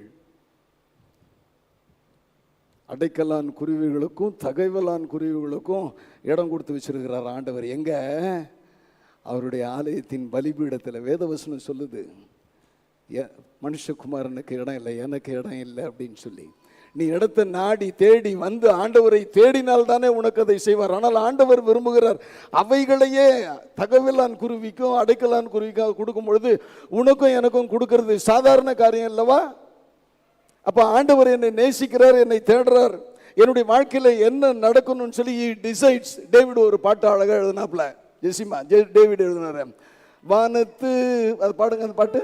Speaker 1: அடைக்கலான் குருவிகளுக்கும் தகைவலான் குருவிகளுக்கும் இடம் கொடுத்து வச்சிருக்கிறார் ஆண்டவர். எங்க? அவருடைய ஆலயத்தின் பலிபீடத்தில். வேதவசனம் சொல்லுது, மனுஷகுமாரனுக்கு இடம் இல்லை, எனக்கு இடம் இல்லை அப்படின்னு சொல்லி. நீ இடத்தை நாடி தேடி வந்து ஆண்டவரை தேடினால் தானே உனக்கு அதை செய்வார். ஆனால் ஆண்டவர் விரும்புகிறார் அவைகளையே தகவலான் குருவிக்கும் அடைக்கலான் குருவிக்கும் கொடுக்கும் பொழுது உனக்கும் எனக்கும் கொடுக்கறது சாதாரண காரியம் இல்லவா? அப்போ ஆண்டவர் என்னை நேசிக்கிறார், என்னை தேடுறார், என்னுடைய வாழ்க்கையில் என்ன நடக்கணும்னு சொல்லி டிசைட்ஸ். டேவிட் ஒரு பாட்டு அழகாக எழுதினாப்ல, ஜெசிமா டேவிட் எழுதினார். வானத்து, அது பாடுங்க அந்த பாட்டு.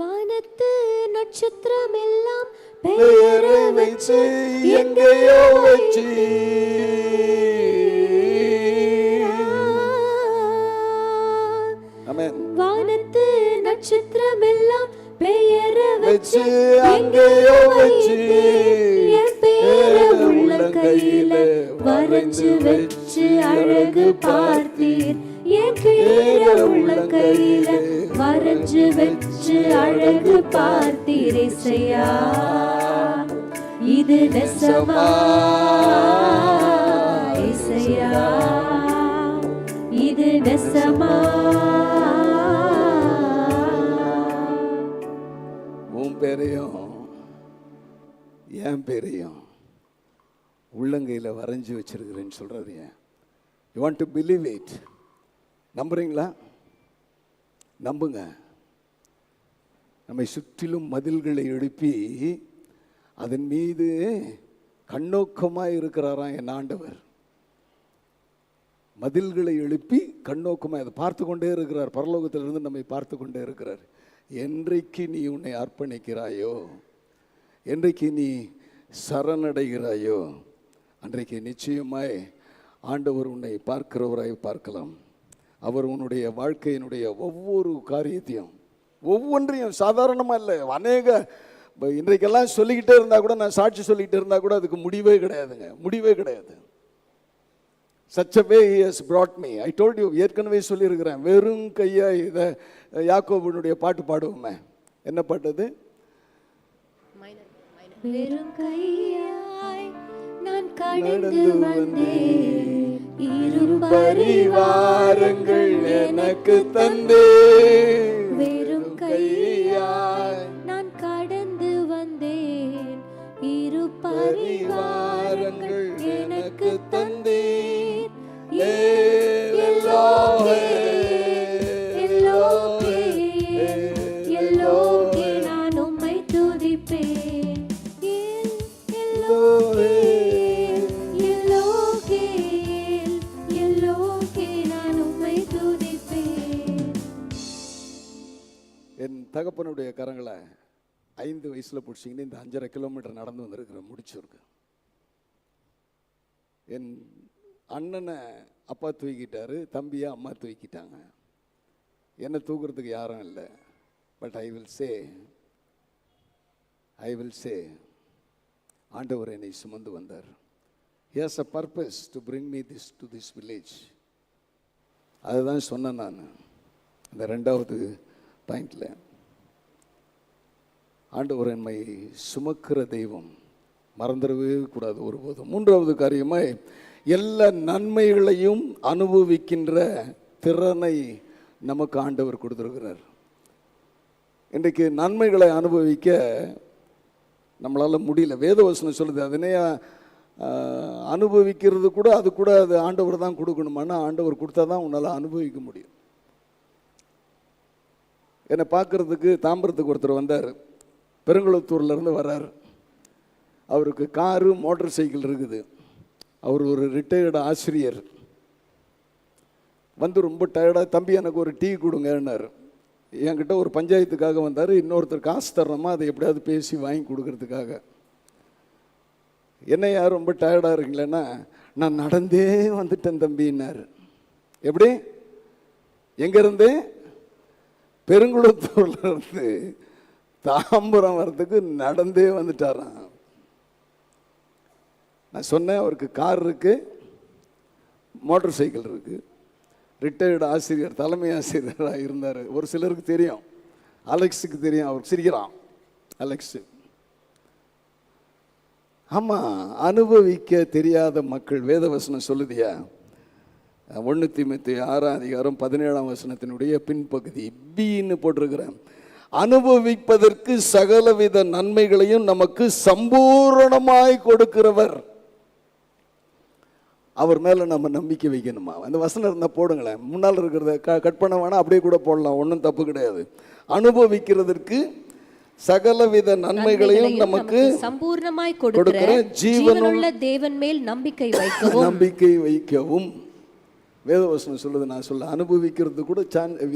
Speaker 2: வானத்து நட்சத்திரம் எல்லாம்
Speaker 1: பெயரை வச்சு எங்கேயோ வச்சு, ஆமென்.
Speaker 2: வானத்து நட்சத்திரம் எல்லாம் பெயரை வச்சு
Speaker 1: எங்கேயோ வச்சு,
Speaker 2: என் பேரை உள்ளங்கையில வரைஞ்சு வச்சு அழகு பார்த்தீர். என் பேரை உள்ளங்கையில வரைஞ்சு வச்சு அழகு பார்த்தீர். இசையா இது நெசமா? இசையா இது நெசமா?
Speaker 1: உன் பேரையும் என் பேரையும் உள்ளங்கையில் வரைஞ்சி வச்சிருக்கிறேன்னு சொல்றது ஏன்? You want to believe it? நம்புறீங்களா? நம்புங்க. நம்மை சுற்றிலும் மதில்களை எழுப்பி அதன் மீது கண்ணோக்கமாக இருக்கிறாராம் என் ஆண்டவர். மதில்களை எழுப்பி கண்ணோக்கமாக அதை பார்த்து கொண்டே இருக்கிறார். பரலோகத்திலிருந்து நம்மை பார்த்து கொண்டே இருக்கிறார். என்றைக்கு நீ உன்னை அர்ப்பணிக்கிறாயோ, என்றைக்கு நீ சரணடைகிறாயோ, அன்றைக்கு நிச்சயமாய் ஆண்டவர் உன்னை பார்க்கிறவராய் பார்க்கலாம். அவர் உன்னுடைய வாழ்க்கையினுடைய ஒவ்வொரு காரியத்தையும், ஒவ்வொன்றையும் சாதாரணமாக இல்லை, அநேக இன்றைக்கெல்லாம் சொல்லிக்கிட்டே இருந்தால் கூட, நான் சாட்சி சொல்லிக்கிட்டே இருந்தால் கூட அதுக்கு முடிவே கிடையாதுங்க, முடிவே கிடையாது. Such a way he has brought me. I told you, ஏற்கனவே சொல்லியிருக்கிறேன். வெறும் கையா இதை யாக்கோபுனுடைய பாட்டு பாடுவோமே. என்ன பாட்டு?
Speaker 2: வெறும் கையாய் நான் கடந்து வந்தேன், இரு பரிவாரங்கள் எனக்கு தந்தே. வெறும் கையாய் நான் கடந்து வந்தேன், இரு பரிவாரங்கள் எனக்கு தந்தே. நான் உம்மை துதிப்பேன். நான் உம்மை துதிப்பேன்.
Speaker 1: என் தகப்பனுடைய கரங்களை 5 வயசுல பிடிச்சிங்கன்னு இந்த 5.5 கிலோமீட்டர் நடந்து வந்திருக்கிற முடிச்சிருக்கு. என் அண்ணனை அப்பா தூக்கிட்டாரு, தம்பியை அம்மா தூக்கிட்டாங்க. என்னை தூக்குறதுக்கு யாரும் இல்லை. பட் ஐ வில் சே ஆண்டவர் என்னை சுமந்து வந்தார். He has a purpose to bring me to this village. அதுதான் சொன்னேன் நான் இந்த 2வது பாயிண்டில். ஆண்டவர் என்னை சுமக்கிற தெய்வம், மறந்துடவே கூடாது ஒருபோதும். 3வது காரியமாய் எல்லா நன்மைகளையும் அனுபவிக்கின்ற திறனை நமக்கு ஆண்டவர் கொடுத்துருக்கிறார். இன்றைக்கு நன்மைகளை அனுபவிக்க நம்மளால் முடியல. வேதவசனம் சொல்லுது, அதனே அனுபவிக்கிறது கூட அது ஆண்டவர் தான் கொடுக்கணுமானா, ஆண்டவர் கொடுத்தா தான் உன்னால் அனுபவிக்க முடியும். என்னை பார்க்குறதுக்கு தாம்பரத்துக்கு ஒருத்தர் வந்தார், பெருங்குளத்தூர்லேருந்து வர்றார். அவருக்கு காரு மோட்டார் சைக்கிள் இருக்குது. அவர் ஒரு ரிட்டையர்டு ஆசிரியர். வந்து ரொம்ப டயர்டாக, தம்பி எனக்கு ஒரு டீ கொடுங்கன்னார். என்கிட்ட ஒரு பஞ்சாயத்துக்காக வந்தார். இன்னொருத்தர் காசு தரணுமா, அதை எப்படியாவது பேசி வாங்கி கொடுக்கறதுக்காக. என்னையா ரொம்ப டயர்டாக இருக்குங்களேன்னா, நான் நடந்தே வந்துட்டேன் தம்பின்னார். எப்படி? எங்கேருந்து? பெருங்குளத்தூர்லேருந்து தாம்பரம் வர்றதுக்கு நடந்தே வந்துட்டாராம். நான் சொன்னேன், அவருக்கு கார் இருக்குது, மோட்டார் சைக்கிள் இருக்குது, ரிட்டையர்டு ஆசிரியர், தலைமை ஆசிரியராக இருந்தார். ஒரு சிலருக்கு தெரியும், அலெக்ஸுக்கு தெரியும், அவர் சிரிக்கிறான் அலெக்ஸு. ஆமாம், அனுபவிக்க தெரியாத மக்கள். வேதவசனம் சொல்லுதியா, 1 தீமோத்தேயு 6:17 பின்பகுதி பின்னு போட்டிருக்கிறேன். அனுபவிப்பதற்கு சகலவித நன்மைகளையும் நமக்கு சம்பூரணமாய் கொடுக்கிறவர். அவர் மேலே நம்ம நம்பிக்கை வைக்கணுமா? அந்த வசனம் இருந்தால் போடுங்களேன். முன்னால் இருக்கிறத கட் பண்ண வேணாம், அப்படியே கூட போடலாம், ஒன்றும் தப்பு கிடையாது. அனுபவிக்கிறதற்கு சகலவித நன்மைகளையும் நமக்கு
Speaker 2: சம்பூர்ணமாய் கொடுக்கிற ஜீவனுள்ள தேவன் மேல் நம்பிக்கை வைக்கவும்.
Speaker 1: வேதவசனம் சொல்லுது, நான் சொல்ல அனுபவிக்கிறது கூட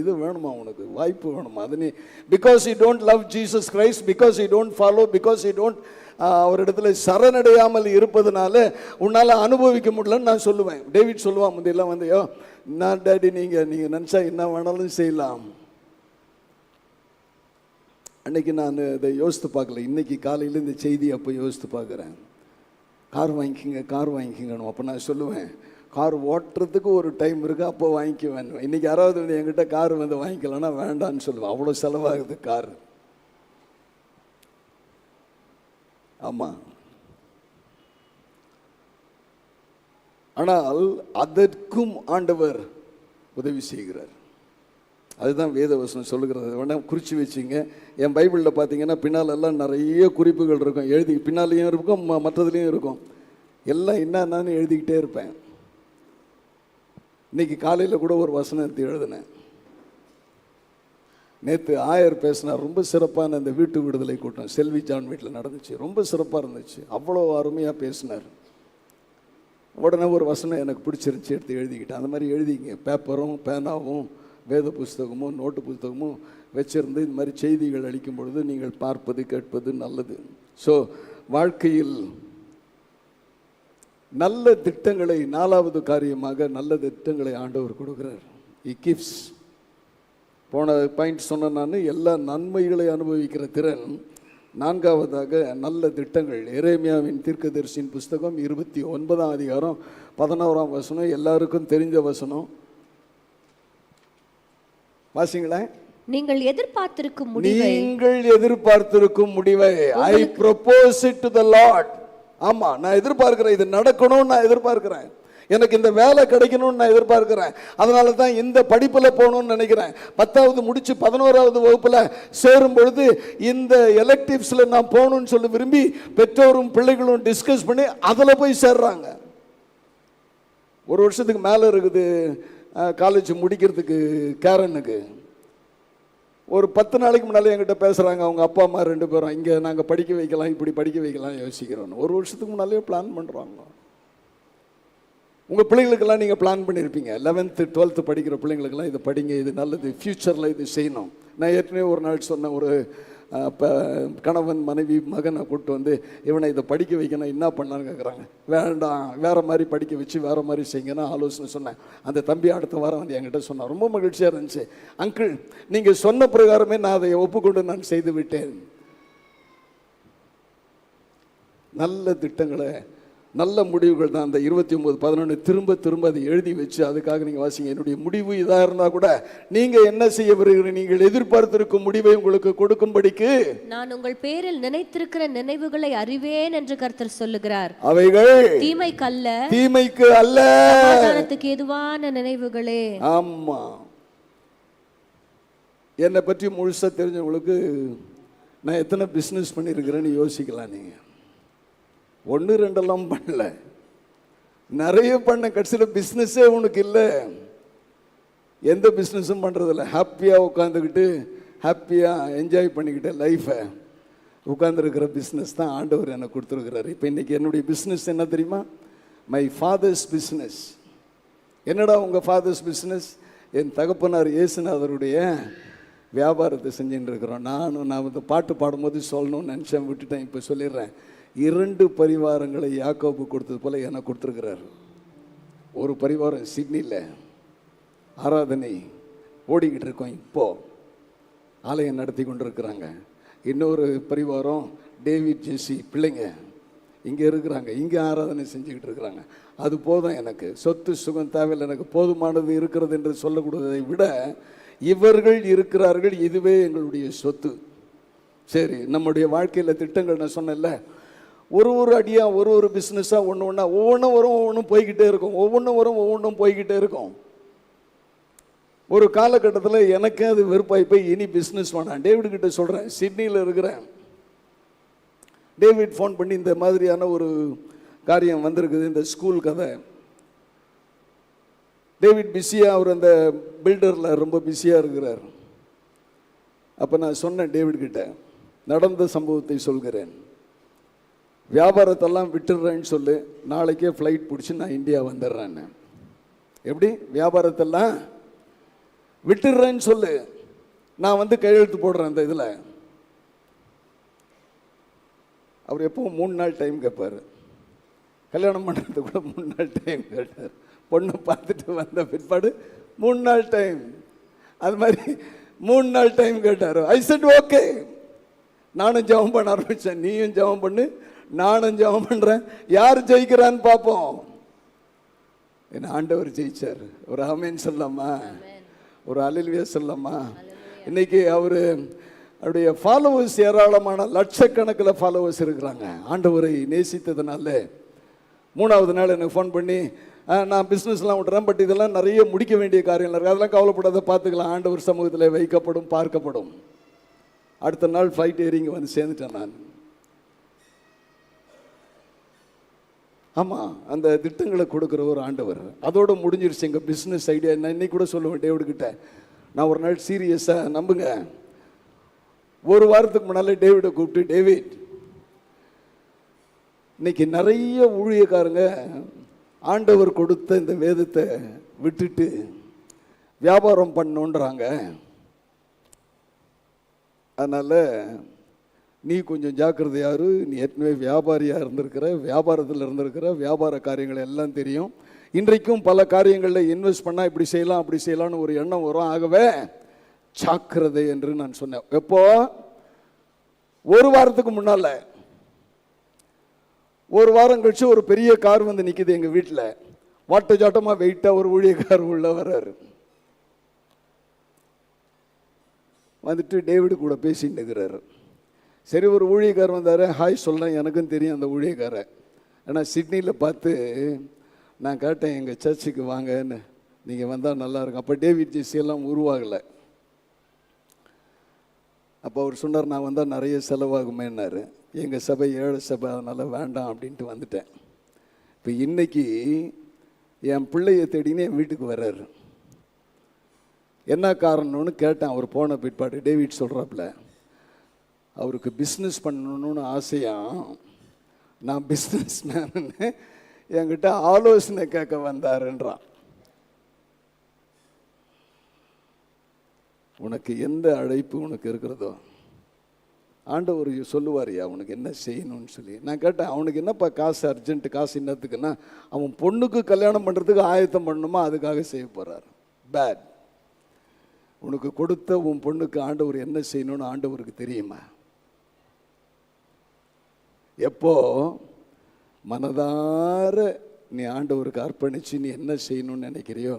Speaker 1: இது வேணுமா? உனக்கு வாய்ப்பு வேணுமா? அது நீ because you don't love Jesus Christ, because you don't follow, because you don't அவரிடத்துல சரணடையாமல் இருப்பதனால உன்னால் அனுபவிக்க முடியலன்னு நான் சொல்லுவேன். டேவிட் சொல்லுவான் முந்தையெல்லாம் வந்து, நான் டேடி நீங்கள் நினச்சா என்ன வேணாலும் செய்யலாம். அன்னைக்கு நான் இதை யோசித்து பார்க்கல, இன்னைக்கு காலையில் இந்த செய்தி அப்போ யோசித்து பார்க்குறேன். கார் வாங்கிக்கிங்கணும். அப்போ நான் சொல்லுவேன், கார் ஓட்டுறதுக்கு ஒரு டைம் இருக்குது, அப்போ வாங்கிக்குவேன். இன்றைக்கி யாராவது வந்து என்கிட்ட கார் வந்து வாங்கிக்கலன்னா வேண்டான்னு சொல்லுவேன். அவ்வளோ செலவாகுது கார். ஆமாம், ஆனால் அதற்கும் ஆண்டவர் உதவி செய்கிறார். அதுதான் வேதவசனம் சொல்லுகிறது. வேணால் குறித்து வச்சுங்க. என் பைபிளில் பார்த்தீங்கன்னா பின்னாலெல்லாம் நிறைய குறிப்புகள் இருக்கும். பின்னாலேயும் இருக்கும், மற்றதுலேயும் இருக்கும். எல்லாம் என்னன்னு எழுதிக்கிட்டே இருப்பேன். இன்றைக்கி காலையில் கூட ஒரு வசனத்தை எழுதினேன். நேற்று ஆயர் பேசினார். ரொம்ப சிறப்பான அந்த வீட்டு விடுதலை கூட்டம் செல்வி ஜான் வீட்டில் நடந்துச்சு. ரொம்ப சிறப்பாக இருந்துச்சு. அவ்வளோ அருமையாக பேசினார். உடனே ஒரு வசனம் எனக்கு பிடிச்சிருந்துச்சி, எடுத்து எழுதிக்கிட்டேன். அந்த மாதிரி எழுதிங்க. பேப்பரும் பேனாவும் வேத புஸ்தகமும் நோட்டு புஸ்தகமும் வச்சிருந்து இந்த மாதிரி செய்திகள் அளிக்கும் பொழுது நீங்கள் பார்ப்பது கேட்பது நல்லது. ஸோ வாழ்க்கையில் நல்ல திட்டங்களை, 4வது காரியமாக நல்ல திட்டங்களை ஆண்டவர் கொடுக்கிறார். He gives. போன பாயிண்ட் சொன்ன நான் எல்லா நன்மைகளை அனுபவிக்கிற திறன். 4வதாக நல்ல திட்டங்கள். எரேமியாவின் தீர்க்கதரிசியின் புஸ்தகம் 29:11 எல்லாருக்கும் தெரிஞ்ச வசனம். வாசிங்களேன்.
Speaker 2: நீங்கள் எதிர்பார்த்திருக்கும்
Speaker 1: முடிவை I propose it to the Lord. ஆமா, நான் எதிர்பார்க்கிறேன், இது நடக்கணும்னு நான் எதிர்பார்க்கிறேன். எனக்கு இந்த வேலை கிடைக்கணும்னு நான் எதிர்பார்க்கிறேன். அதனால தான் இந்த படிப்பில் போகணும்னு நினைக்கிறேன். 10வது முடிச்சு 11வது வகுப்பில் சேரும் பொழுது இந்த எலெக்டிவ்ஸில் நான் போகணும்னு சொல்லி விரும்பி பெற்றோரும் பிள்ளைகளும் டிஸ்கஸ் பண்ணி அதில் போய் சேர்றாங்க. ஒரு வருஷத்துக்கு மேலே இருக்குது காலேஜ் முடிக்கிறதுக்கு. கேரனுக்கு ஒரு 10 நாளைக்கு முன்னாலே என்கிட்ட பேசுகிறாங்க. அவங்க அப்பா அம்மா 2 பேரும் இங்கே நாங்கள் படிக்க வைக்கலாம், இப்படி படிக்க வைக்கலாம் யோசிக்கிறோன்னு. ஒரு வருஷத்துக்கு முன்னாலே பிளான் பண்ணுறாங்க. உங்கள் பிள்ளைங்களுக்கெல்லாம் நீங்கள் பிளான் பண்ணியிருப்பீங்க. 11th 12th படிக்கிற பிள்ளைங்களுக்கெல்லாம் இதை படிங்க, இது நல்லது, ஃப்யூச்சரில் இது செய்யணும். நான் ஏற்கனவே ஒரு நாள் சொன்னேன், ஒரு கணவன் மனைவி மகனை கூப்பிட்டு வந்து இவனை இதை படிக்க வைக்கணும், என்ன பண்ணலான்னு கேட்குறாங்க. வேண்டாம், வேறு மாதிரி படிக்க வச்சு வேறு மாதிரி செய்யுங்கன்னா ஆலோசனை சொன்னேன். அந்த தம்பி அடுத்த வாரம் வந்து என்கிட்ட சொன்னான். ரொம்ப மகிழ்ச்சியாக இருந்துச்சு. அங்கிள், நீங்கள் சொன்ன பிரகாரமே நான் அதை ஒப்புக்கொண்டு நான் செய்து விட்டேன். நல்ல திட்டங்களை, நல்ல முடிவுகள் தான். அந்த 29:11 திரும்ப அதை எழுதி வச்சு அதுக்காக நீங்கள் வாசிங்க. என்னுடைய முடிவு இதாக இருந்தால் கூட நீங்கள் என்ன செய்ய வருகிறீர்கள்? நீங்கள் எதிர்பார்த்திருக்கும் முடிவை உங்களுக்கு கொடுக்கும்படிக்கு
Speaker 2: நான் உங்கள் பேரில் நினைத்திருக்கிற நினைவுகளை அறிவேன் என்று கர்த்தர் சொல்லுகிறார்.
Speaker 1: அவைகள்
Speaker 2: தீமைக்கு
Speaker 1: அல்ல,
Speaker 2: சமாதானத்துக்கு ஏதுவான நினைவுகளே.
Speaker 1: ஆமா, என்னை பற்றி முழுசா தெரிஞ்சவங்களுக்கு நான் எத்தனை பிஸ்னஸ் பண்ணியிருக்கிறேன்னு யோசிக்கலாம். நீங்கள் 1 2 பண்ணல, நிறைய பண்ண. கடைசியில் பிஸ்னஸே உனக்கு இல்லை, எந்த பிஸ்னஸும் பண்ணுறதில்ல. ஹாப்பியாக உட்காந்துக்கிட்டு ஹாப்பியாக என்ஜாய் பண்ணிக்கிட்டு லைஃப்பை உட்காந்துருக்கிற பிஸ்னஸ் தான் ஆண்டவர் எனக்கு கொடுத்துருக்கிறாரு. இப்போ இன்றைக்கி என்னுடைய பிஸ்னஸ் என்ன தெரியுமா? My fathers business. என்னடா உங்கள் ஃபாதர்ஸ் பிஸ்னஸ்? என் தகப்பனார் இயேசுநாதருடைய வியாபாரத்தை செஞ்சுட்டு இருக்கிறோம். நான் இந்த பாட்டு பாடும்போது சொல்லணும்னு நினச்சேன், விட்டுட்டேன். இப்போ சொல்லிடுறேன். 2 பரிவாரங்களை யாக்கோபு கொடுத்தது போல எனக்கு கொடுத்துருக்கிறார். ஒரு பரிவாரம் சிட்னியில் ஆராதனை ஓடிக்கிட்டு இருக்கோம், இப்போது ஆலயம் நடத்தி கொண்டு இருக்கிறாங்க. இன்னொரு பரிவாரம் டேவிட் ஜெசி பிள்ளைங்க இங்கே இருக்கிறாங்க, இங்கே ஆராதனை செஞ்சுக்கிட்டு இருக்கிறாங்க. அது போதும் எனக்கு. சொத்து சுகம் தேவையில்லை, எனக்கு போதுமானது இருக்கிறது என்று சொல்லக்கூடாதை விட இவர்கள் இருக்கிறார்கள், இதுவே எங்களுடைய சொத்து. சரி, நம்முடைய வாழ்க்கையில் திட்டங்கள் நான் சொன்னேன்ல, ஒரு அடியாக ஒரு பிஸ்னஸாக ஒவ்வொன்றும் வரும், ஒவ்வொன்றும் போய்கிட்டே இருக்கும், ஒவ்வொன்றும் போய்கிட்டே இருக்கும். ஒரு காலகட்டத்தில் எனக்கே அது வெறுப்பாய் போய் இனி பிஸ்னஸ் வேணாம். டேவிட் கிட்ட சொல்கிறேன், சிட்னியில் இருக்கிறேன். டேவிட் ஃபோன் பண்ணி இந்த மாதிரியான ஒரு காரியம் வந்திருக்குது, இந்த ஸ்கூல் கதை. டேவிட் பிஸியாக, அவர் அந்த பில்டரில் ரொம்ப பிஸியாக இருக்கிறார். அப்போ நான் சொன்னேன் டேவிட் கிட்ட, நடந்த சம்பவத்தை சொல்கிறேன், வியாபாரத்தெல்லாம் விட்டுடுறேன்னு சொல்லு, நாளைக்கே ஃப்ளைட் பிடிச்சி நான் இந்தியா வந்துடுறேன்னு. எப்படி? வியாபாரத்தெல்லாம் விட்டுடுறேன்னு சொல்லு, நான் வந்து கையெழுத்து போடுறேன் இந்த இதில். அவர் எப்பவும் 3 நாள் டைம் கேட்பார். கல்யாணம் பண்ணுறது கூட 3 நாள் டைம் கேட்டார். பொண்ணு பார்த்துட்டு வந்த பிற்பாடு 3 நாள் டைம், அது மாதிரி 3 நாள் டைம் கேட்டார். ஐ செட் ஓகே. நானும் ஜெபம் பண்ண ஆரம்பித்தேன், நீயும் ஜெபம் பண்ணு, நானும் ஜெபம் பண்ணுறேன், யார் ஜெயிக்கிறான்னு பார்ப்போம். என் ஆண்டவர் ஜெயிச்சார். ஒரு ஆமேன் சொல்லாமா? ஒரு அல்லேலூயா சொல்லாமா? இன்னைக்கு அவருடைய ஃபாலோவர்ஸ் ஏராளமான லட்சக்கணக்கில் ஃபாலோவர்ஸ் இருக்கிறாங்க. ஆண்டவரை நேசித்ததுனால 3வது நாள் எனக்கு ஃபோன் பண்ணி, நான் பிஸ்னஸ்லாம் விட்டுறேன், பட் இதெல்லாம் நிறைய முடிக்க வேண்டிய காரியங்கள் இருக்குது, அதெல்லாம் கவலைப்படாத, பார்த்துக்கலாம், ஆண்டவர் சமூகத்தில் வைக்கப்படும், பார்க்கப்படும். அடுத்த நாள் ஃப்ளைட் ஏறி இங்கே வந்து சேர்ந்துட்டேன் நான். ஆமாம், அந்த திட்டங்களை கொடுக்குற ஒரு ஆண்டவர். அதோடு முடிஞ்சிருச்சு எங்கள் பிஸ்னஸ் ஐடியா. நான் இன்னைக்கு கூட சொல்லுவேன் டேவிட் கிட்ட, நான் ஒரு நாள் சீரியஸாக நம்புங்க, ஒரு வாரத்துக்கு முன்னால் டேவிடை கூப்பிட்டு, டேவிட், இன்னைக்கு நிறைய ஊழியக்காரங்க ஆண்டவர் கொடுத்த இந்த வேதத்தை விட்டுட்டு வியாபாரம் பண்ணணுன்றாங்க, அதனால் நீ கொஞ்சம் ஜாக்கிரதையாரு, நீ ஏற்கனவே வியாபாரியாக இருந்திருக்கிற, வியாபாரத்தில் இருந்திருக்கிற, வியாபார காரியங்கள் எல்லாம் தெரியும், இன்றைக்கும் பல காரியங்களில் இன்வெஸ்ட் பண்ணால் இப்படி செய்யலாம் அப்படி செய்யலான்னு ஒரு எண்ணம் வரும், ஆகவே ஜாக்கிரதை என்று நான் சொன்னேன். எப்போ? ஒரு வாரத்துக்கு முன்னால். ஒரு வாரம் கழிச்சு ஒரு பெரிய கார் வந்து நிற்கிது எங்கள் வீட்டில், வாட்ட ஜாட்டமாக வெயிட்டாக ஒரு ஊழியக்கார் உள்ள வர்றாரு. வந்துட்டு டேவிடு கூட பேசிட்டு இருக்கிறாரு. சரி, ஒரு ஊழியக்கார் வந்தார், ஹாய் சொல்கிறேன், எனக்கும் தெரியும் அந்த ஊழியக்காரை, ஆனால் சிட்னியில் பார்த்து நான் கேட்டேன், எங்கள் சர்ச்சுக்கு வாங்கன்னு, நீங்கள் வந்தால் நல்லாயிருக்கும். அப்போ டேவிட் ஜெசி எல்லாம் உருவாகலை. அப்போ அவர் சொன்னார், நான் வந்தால் நிறைய செலவாகுமேன்னாரு. எங்கள் சபை ஏழை சபை, அதனால் வேண்டாம் அப்படின்ட்டு வந்துட்டேன். இப்போ இன்னைக்கு என் பிள்ளையை தேடின்னு என் வீட்டுக்கு வர்றாரு. என்ன காரணம்னு கேட்டேன். அவர் போன பிற்பாடு டேவிட் சொல்கிறாப்புல, அவருக்கு பிஸ்னஸ் பண்ணணும்னு ஆசையா, நான் பிஸ்னஸ் மேனுன்னு என்கிட்ட ஆலோசனை கேட்க வந்தாருன்றான். உனக்கு எந்த அழைப்பு உனக்கு இருக்கிறதோ ஆண்டவர் சொல்லுவாரியா உனக்கு என்ன செய்யணும்னு சொல்லி. நான் கேட்டேன், அவனுக்கு என்னப்பா காசு அர்ஜென்ட், காசு என்னத்துக்குன்னா அவன் பொண்ணுக்கு கல்யாணம் பண்ணுறதுக்கு ஆயத்தம் பண்ணணுமா, அதுக்காக செய்ய போகிறார். பேட். உனக்கு கொடுத்த உன் பொண்ணுக்கு ஆண்டவர் என்ன செய்யணும்னு ஆண்டவருக்கு தெரியுமா? எப்போ மனதார நீ ஆண்டவருக்கு அர்ப்பணித்து நீ என்ன செய்யணும்னு நினைக்கிறியோ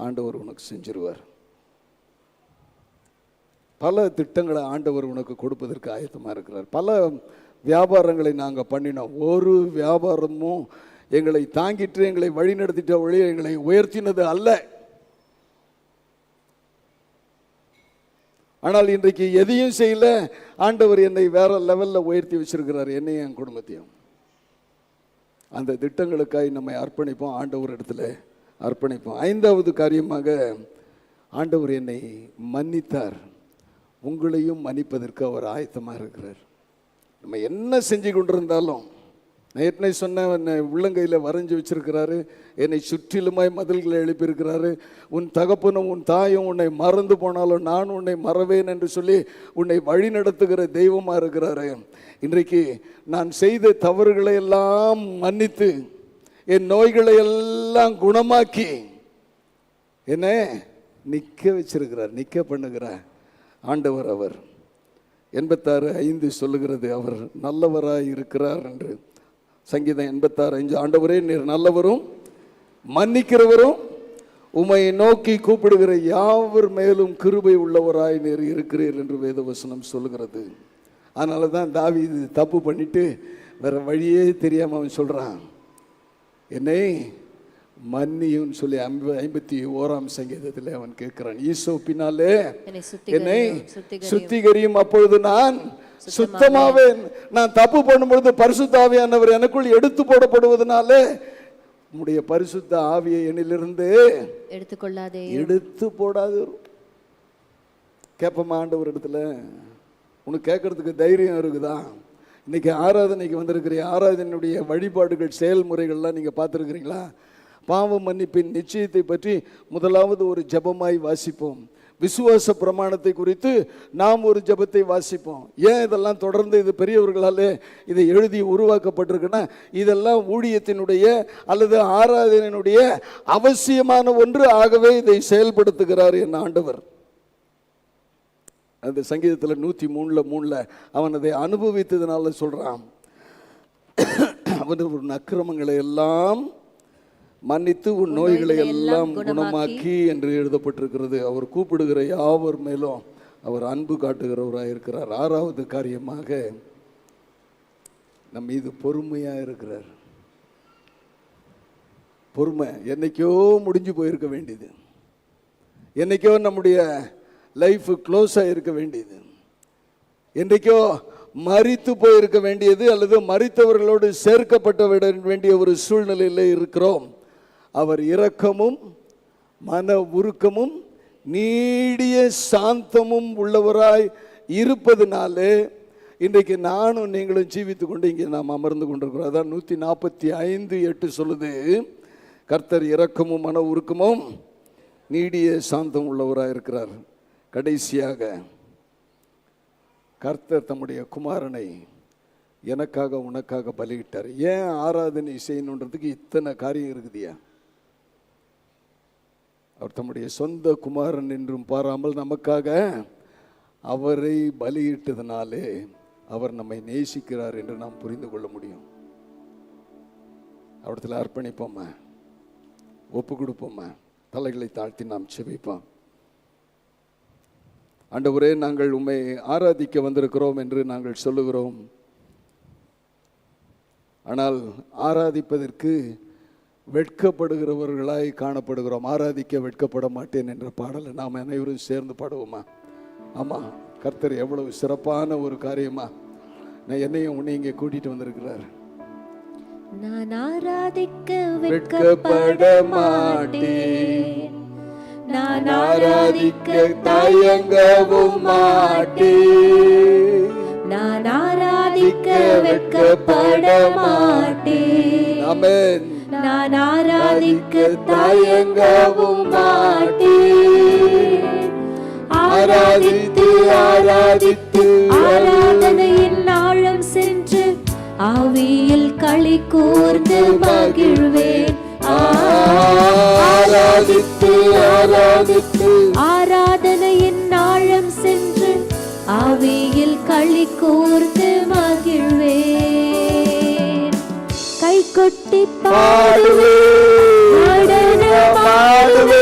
Speaker 1: ஆண்டவர் உனக்கு செஞ்சிருவார். பல திட்டங்களை ஆண்டவர் உனக்கு கொடுப்பதற்கு ஆயத்தமாக இருக்கிறார். பல வியாபாரங்களை நாங்கள் பண்ணினோம். ஒரு வியாபாரமும் எங்களை தாங்கிட்டு எங்களை வழிநடத்திட்ட வழி எங்களை உயர்த்தினது அல்ல. ஆனால் இன்றைக்கு எதையும் செய்யல, ஆண்டவர் என்னை வேற லெவலில் உயர்த்தி வச்சிருக்கிறார், என்னையும் என் குடும்பத்தையும். அந்த திட்டங்களுக்காய் நம்மை அர்ப்பணிப்போம், ஆண்டவர் இடத்துல அர்ப்பணிப்போம். 5வது காரியமாக, ஆண்டவர் என்னை மன்னித்தார், உங்களையும் மன்னிப்பதற்கு அவர் ஆயத்தமாக இருக்கிறார். நம்ம என்ன செஞ்சு கொண்டிருந்தாலும், நான் ஏற்கனவே சொன்ன, என்னை உள்ளங்கையில் வரைஞ்சி வச்சிருக்கிறாரு, என்னை சுற்றிலுமாய் மதில்களை எழுப்பியிருக்கிறாரு. உன் தகப்பனும் உன் தாயும் உன்னை மறந்து போனாலும் நான் உன்னை மறவேன் என்று சொல்லி உன்னை வழி நடத்துகிற தெய்வமாக இருக்கிறாரு. இன்றைக்கு நான் செய்த தவறுகளை எல்லாம் மன்னித்து என் நோய்களை எல்லாம் குணமாக்கி என்ன நிற்க வச்சிருக்கிறார், நிற்க பண்ணுகிறார் ஆண்டவர். அவர் 86:5 சொல்லுகிறது, அவர் நல்லவராய் இருக்கிறார் என்று. சங்கீதம் 86:5, ஆண்டவரே நீர் நல்லவரும் மன்னிக்கிறவரும் உம்மை நோக்கி கூப்பிடுகிற யாவர் மேலும் கிருபை உள்ளவராய் நீர் இருக்கிறீர் என்று வேதவசனம் சொல்லுகிறது. அதனால தான் தாவீது தப்பு பண்ணிட்டு வேற வழியே தெரியாம அவன் சொல்றான், என்னை மன்னியும் சொல்லி 51ஆம் சங்கீதத்தில் அவன் கேட்கிறான். ஈசோப்பினாலே என்னை சுத்திகரியும், அப்பொழுது நான் சுத்தமாவேன். நான் தப்பு பண்ணும்பொழுது பரிசுத்த ஆவியானவர் எனக்குள் எடுத்து போடப்படுவதனாலே உம்முடைய பரிசுத்த ஆவியை என்னிலிருந்து
Speaker 2: எடுத்துக்கொள்ளாதே,
Speaker 1: எடுத்து போடாது. கேட்போமா ஆண்டவர் இடத்துல? உனக்கு கேட்கறதுக்கு தைரியம் இருக்குதா? இன்னைக்கு ஆராதனைக்கு வந்திருக்கிற ஆராதனையுடைய வழிபாடுகள் செயல்முறைகள்லாம் நீங்க பார்த்துருக்கிறீங்களா? பாவ மன்னிப்பின் நிச்சயத்தை பற்றி முதலாவது ஒரு ஜெபமாய் வாசிப்போம். விசுவாச பிரமாணத்தை குறித்து நாம் ஒரு ஜெபத்தை வாசிப்போம். ஏன் இதெல்லாம் தொடர்ந்து இது பெரியவர்களாலே இதை எழுதி உருவாக்கப்பட்டிருக்குன்னா, இதெல்லாம் ஊழியத்தினுடைய அல்லது ஆராதனையினுடைய அவசியமான ஒன்று. ஆகவே இதை செயல்படுத்துகிறார் என் ஆண்டவர். அந்த சங்கீதத்தில் 103:3 அவன் அதை அனுபவித்ததுனால சொல்றான், அவன் உன் அக்கிரமங்களை எல்லாம் மன்னித்து உன் நோய்களை எல்லாம் குணமாக்கி என்று எழுதப்பட்டிருக்கிறது. அவர் கூப்பிடுகிற யாவர் மேலும் அவர் அன்பு காட்டுகிறவராக இருக்கிறார். 6வது காரியமாக நம் மீது பொறுமையா இருக்கிறார். பொறுமை என்னைக்கோ முடிஞ்சு போயிருக்க வேண்டியது, என்னைக்கோ நம்முடைய லைஃப் க்ளோஸ் ஆகிருக்க வேண்டியது, என்றைக்கோ மரித்து போயிருக்க வேண்டியது அல்லது மரித்தவர்களோடு சேர்க்கப்பட்ட வேண்டிய ஒரு சூழ்நிலையில் இருக்கிறோம். அவர் இரக்கமும் மன உருக்கமும் நீடிய சாந்தமும் உள்ளவராய் இருப்பதனாலே இன்றைக்கு நானும் நீங்களும் ஜீவித்து கொண்டு இங்கே நாம் அமர்ந்து கொண்டிருக்கிறோம். அதான் 145:8 சொல்லுது, கர்த்தர் இரக்கமும் மன உருக்கமும் நீடிய சாந்தம் உள்ளவராக இருக்கிறார். கடைசியாக கர்த்தர் தம்முடைய குமாரனை எனக்காக உனக்காக பலியிட்டார். ஏன் ஆராதனை செய்யணுன்றதுக்கு இத்தனை காரியம் இருக்குதியா? அவர் தம்முடைய சொந்த குமாரன் என்றும் பாராமல் நமக்காக அவரை பலியிட்டதனாலே அவர் நம்மை நேசிக்கிறார் என்று நாம் புரிந்து கொள்ள முடியும். அவரிடத்தில் அர்ப்பணிப்போமா, ஒப்பு கொடுப்போமா, தலைகளை தாழ்த்தி நாம் செபிப்போம். ஆண்டவரே, நாங்கள் உம்மை ஆராதிக்க வந்திருக்கிறோம் என்று நாங்கள் சொல்லுகிறோம். ஆனால் ஆராதிப்பதற்கு வெட்கப்படுகிறவர்களாய் காணப்படுகிறோம். ஆராதிக்க வெட்கப்பட மாட்டேன் என்ற பாடலை நாம் அனைவரும் சேர்ந்து பாடுவோமா? ஆமா, கர்த்தர் எவ்வளவு சிறப்பான ஒரு காரியமா நான் என்னையும் உன்னை இங்கே கூட்டிட்டு வந்திருக்கிறார்.
Speaker 2: நான் ஆராதிக்க வெட்கப்பட மாட்டேன், நான் ஆராதிக்க தயங்கவும் மாட்டேன், நான் ஆராதிக்க வெட்கப்பட மாட்டேன்.
Speaker 1: ஆமென்.
Speaker 2: நான் ஆராதிக்க தயங்கவும் மாட்டேன்.
Speaker 1: ஆராதித்து ஆராதித்து
Speaker 2: ஆராதனையின் ஆழம் சென்று ஆவியில் களி கூர்ந்து மகிழ்வேன்.
Speaker 1: ஆராதித்து ஆராதித்து
Speaker 2: ஆராதனையின் ஆழம் சென்று ஆவியில் களி கூர்ந்து மகிழ்வேன். கை கொட்டி பாடுவேன், நடனமாடுவேன்,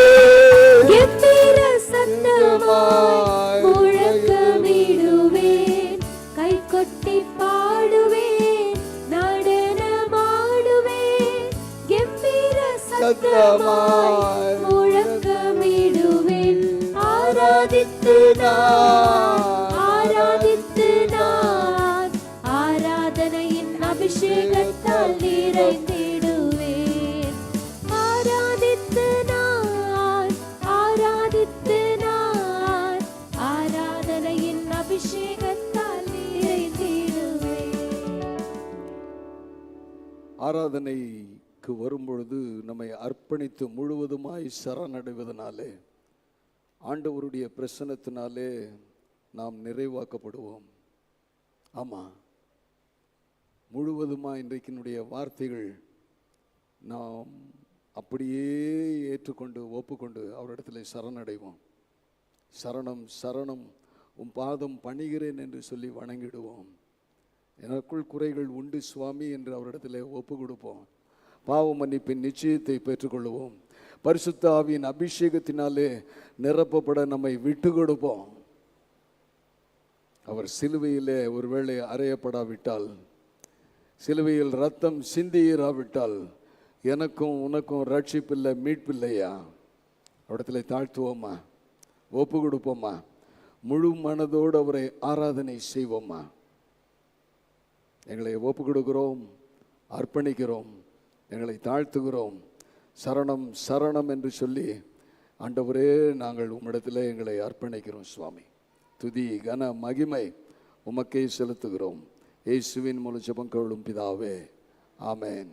Speaker 2: கம்பீர சத்தமாய் முழக்கமிடுவேன். கை கொட்டி பாடுவேன், நடனமாடுவேன், கம்பீர சத்தமாய் முழக்கமிடுவேன். ஆராதித்து நான், ஆராதித்து நான் ஆராதனையின் அபிஷேகத்தால் நிறைந்திடுவேன். ஆராதித்து நான், ஆராதித்து நான் ஆராதனையின் அபிஷேகத்தால் நிறைந்திடுவேன்.
Speaker 1: ஆராதனைக்கு வரும்பொழுது நம்மை அர்ப்பணித்து முழுவதுமாய் சரணடைவதனாலே ஆண்டவருடைய பிரசன்னத்தினாலே நாம் நிறைவாக்கப்படுவோம். ஆமாம், முழுவதுமாக இன்றைக்கினுடைய வார்த்தைகள் நாம் அப்படியே ஏற்றுக்கொண்டு ஒப்புக்கொண்டு அவரிடத்தில் சரணடைவோம். சரணம் சரணம் உம் பாதம் பணிகிறேன் என்று சொல்லி வணங்கிடுவோம். எனக்குள் குறைகள் உண்டு சுவாமி என்று அவரிடத்தில் ஒப்பு கொடுப்போம். பாவ மன்னிப்பின் நிச்சயத்தை பெற்றுக்கொள்வோம். பரிசுத்த ஆவியின் அபிஷேகத்தினாலே நிரப்பப்பட நம்மை விட்டு கொடுப்போம். அவர் சிலுவையிலே ஒருவேளை அறையப்படாவிட்டால் சிலுவையில் ரத்தம் சிந்தியிராவிட்டால் எனக்கும் உனக்கும் ரட்சிப்பில்லை, மீட்பில்லையா? இடத்துல தாழ்த்துவோமா, ஒப்பு கொடுப்போமா, முழு மனதோடு அவரை ஆராதனை செய்வோமா? எங்களை ஒப்பு கொடுக்கிறோம், அர்ப்பணிக்கிறோம், எங்களை தாழ்த்துகிறோம். சரணம் சரணம் என்று சொல்லி ஆண்டவரே நாங்கள் உம்மிடத்தில் எங்களை அர்ப்பணிக்கிறோம் சுவாமி. துதி கன மகிமை உமக்கே செலுத்துகிறோம். இயேசுவின் மூலம் ஜெபம் கேளும் பிதாவே, ஆமென்.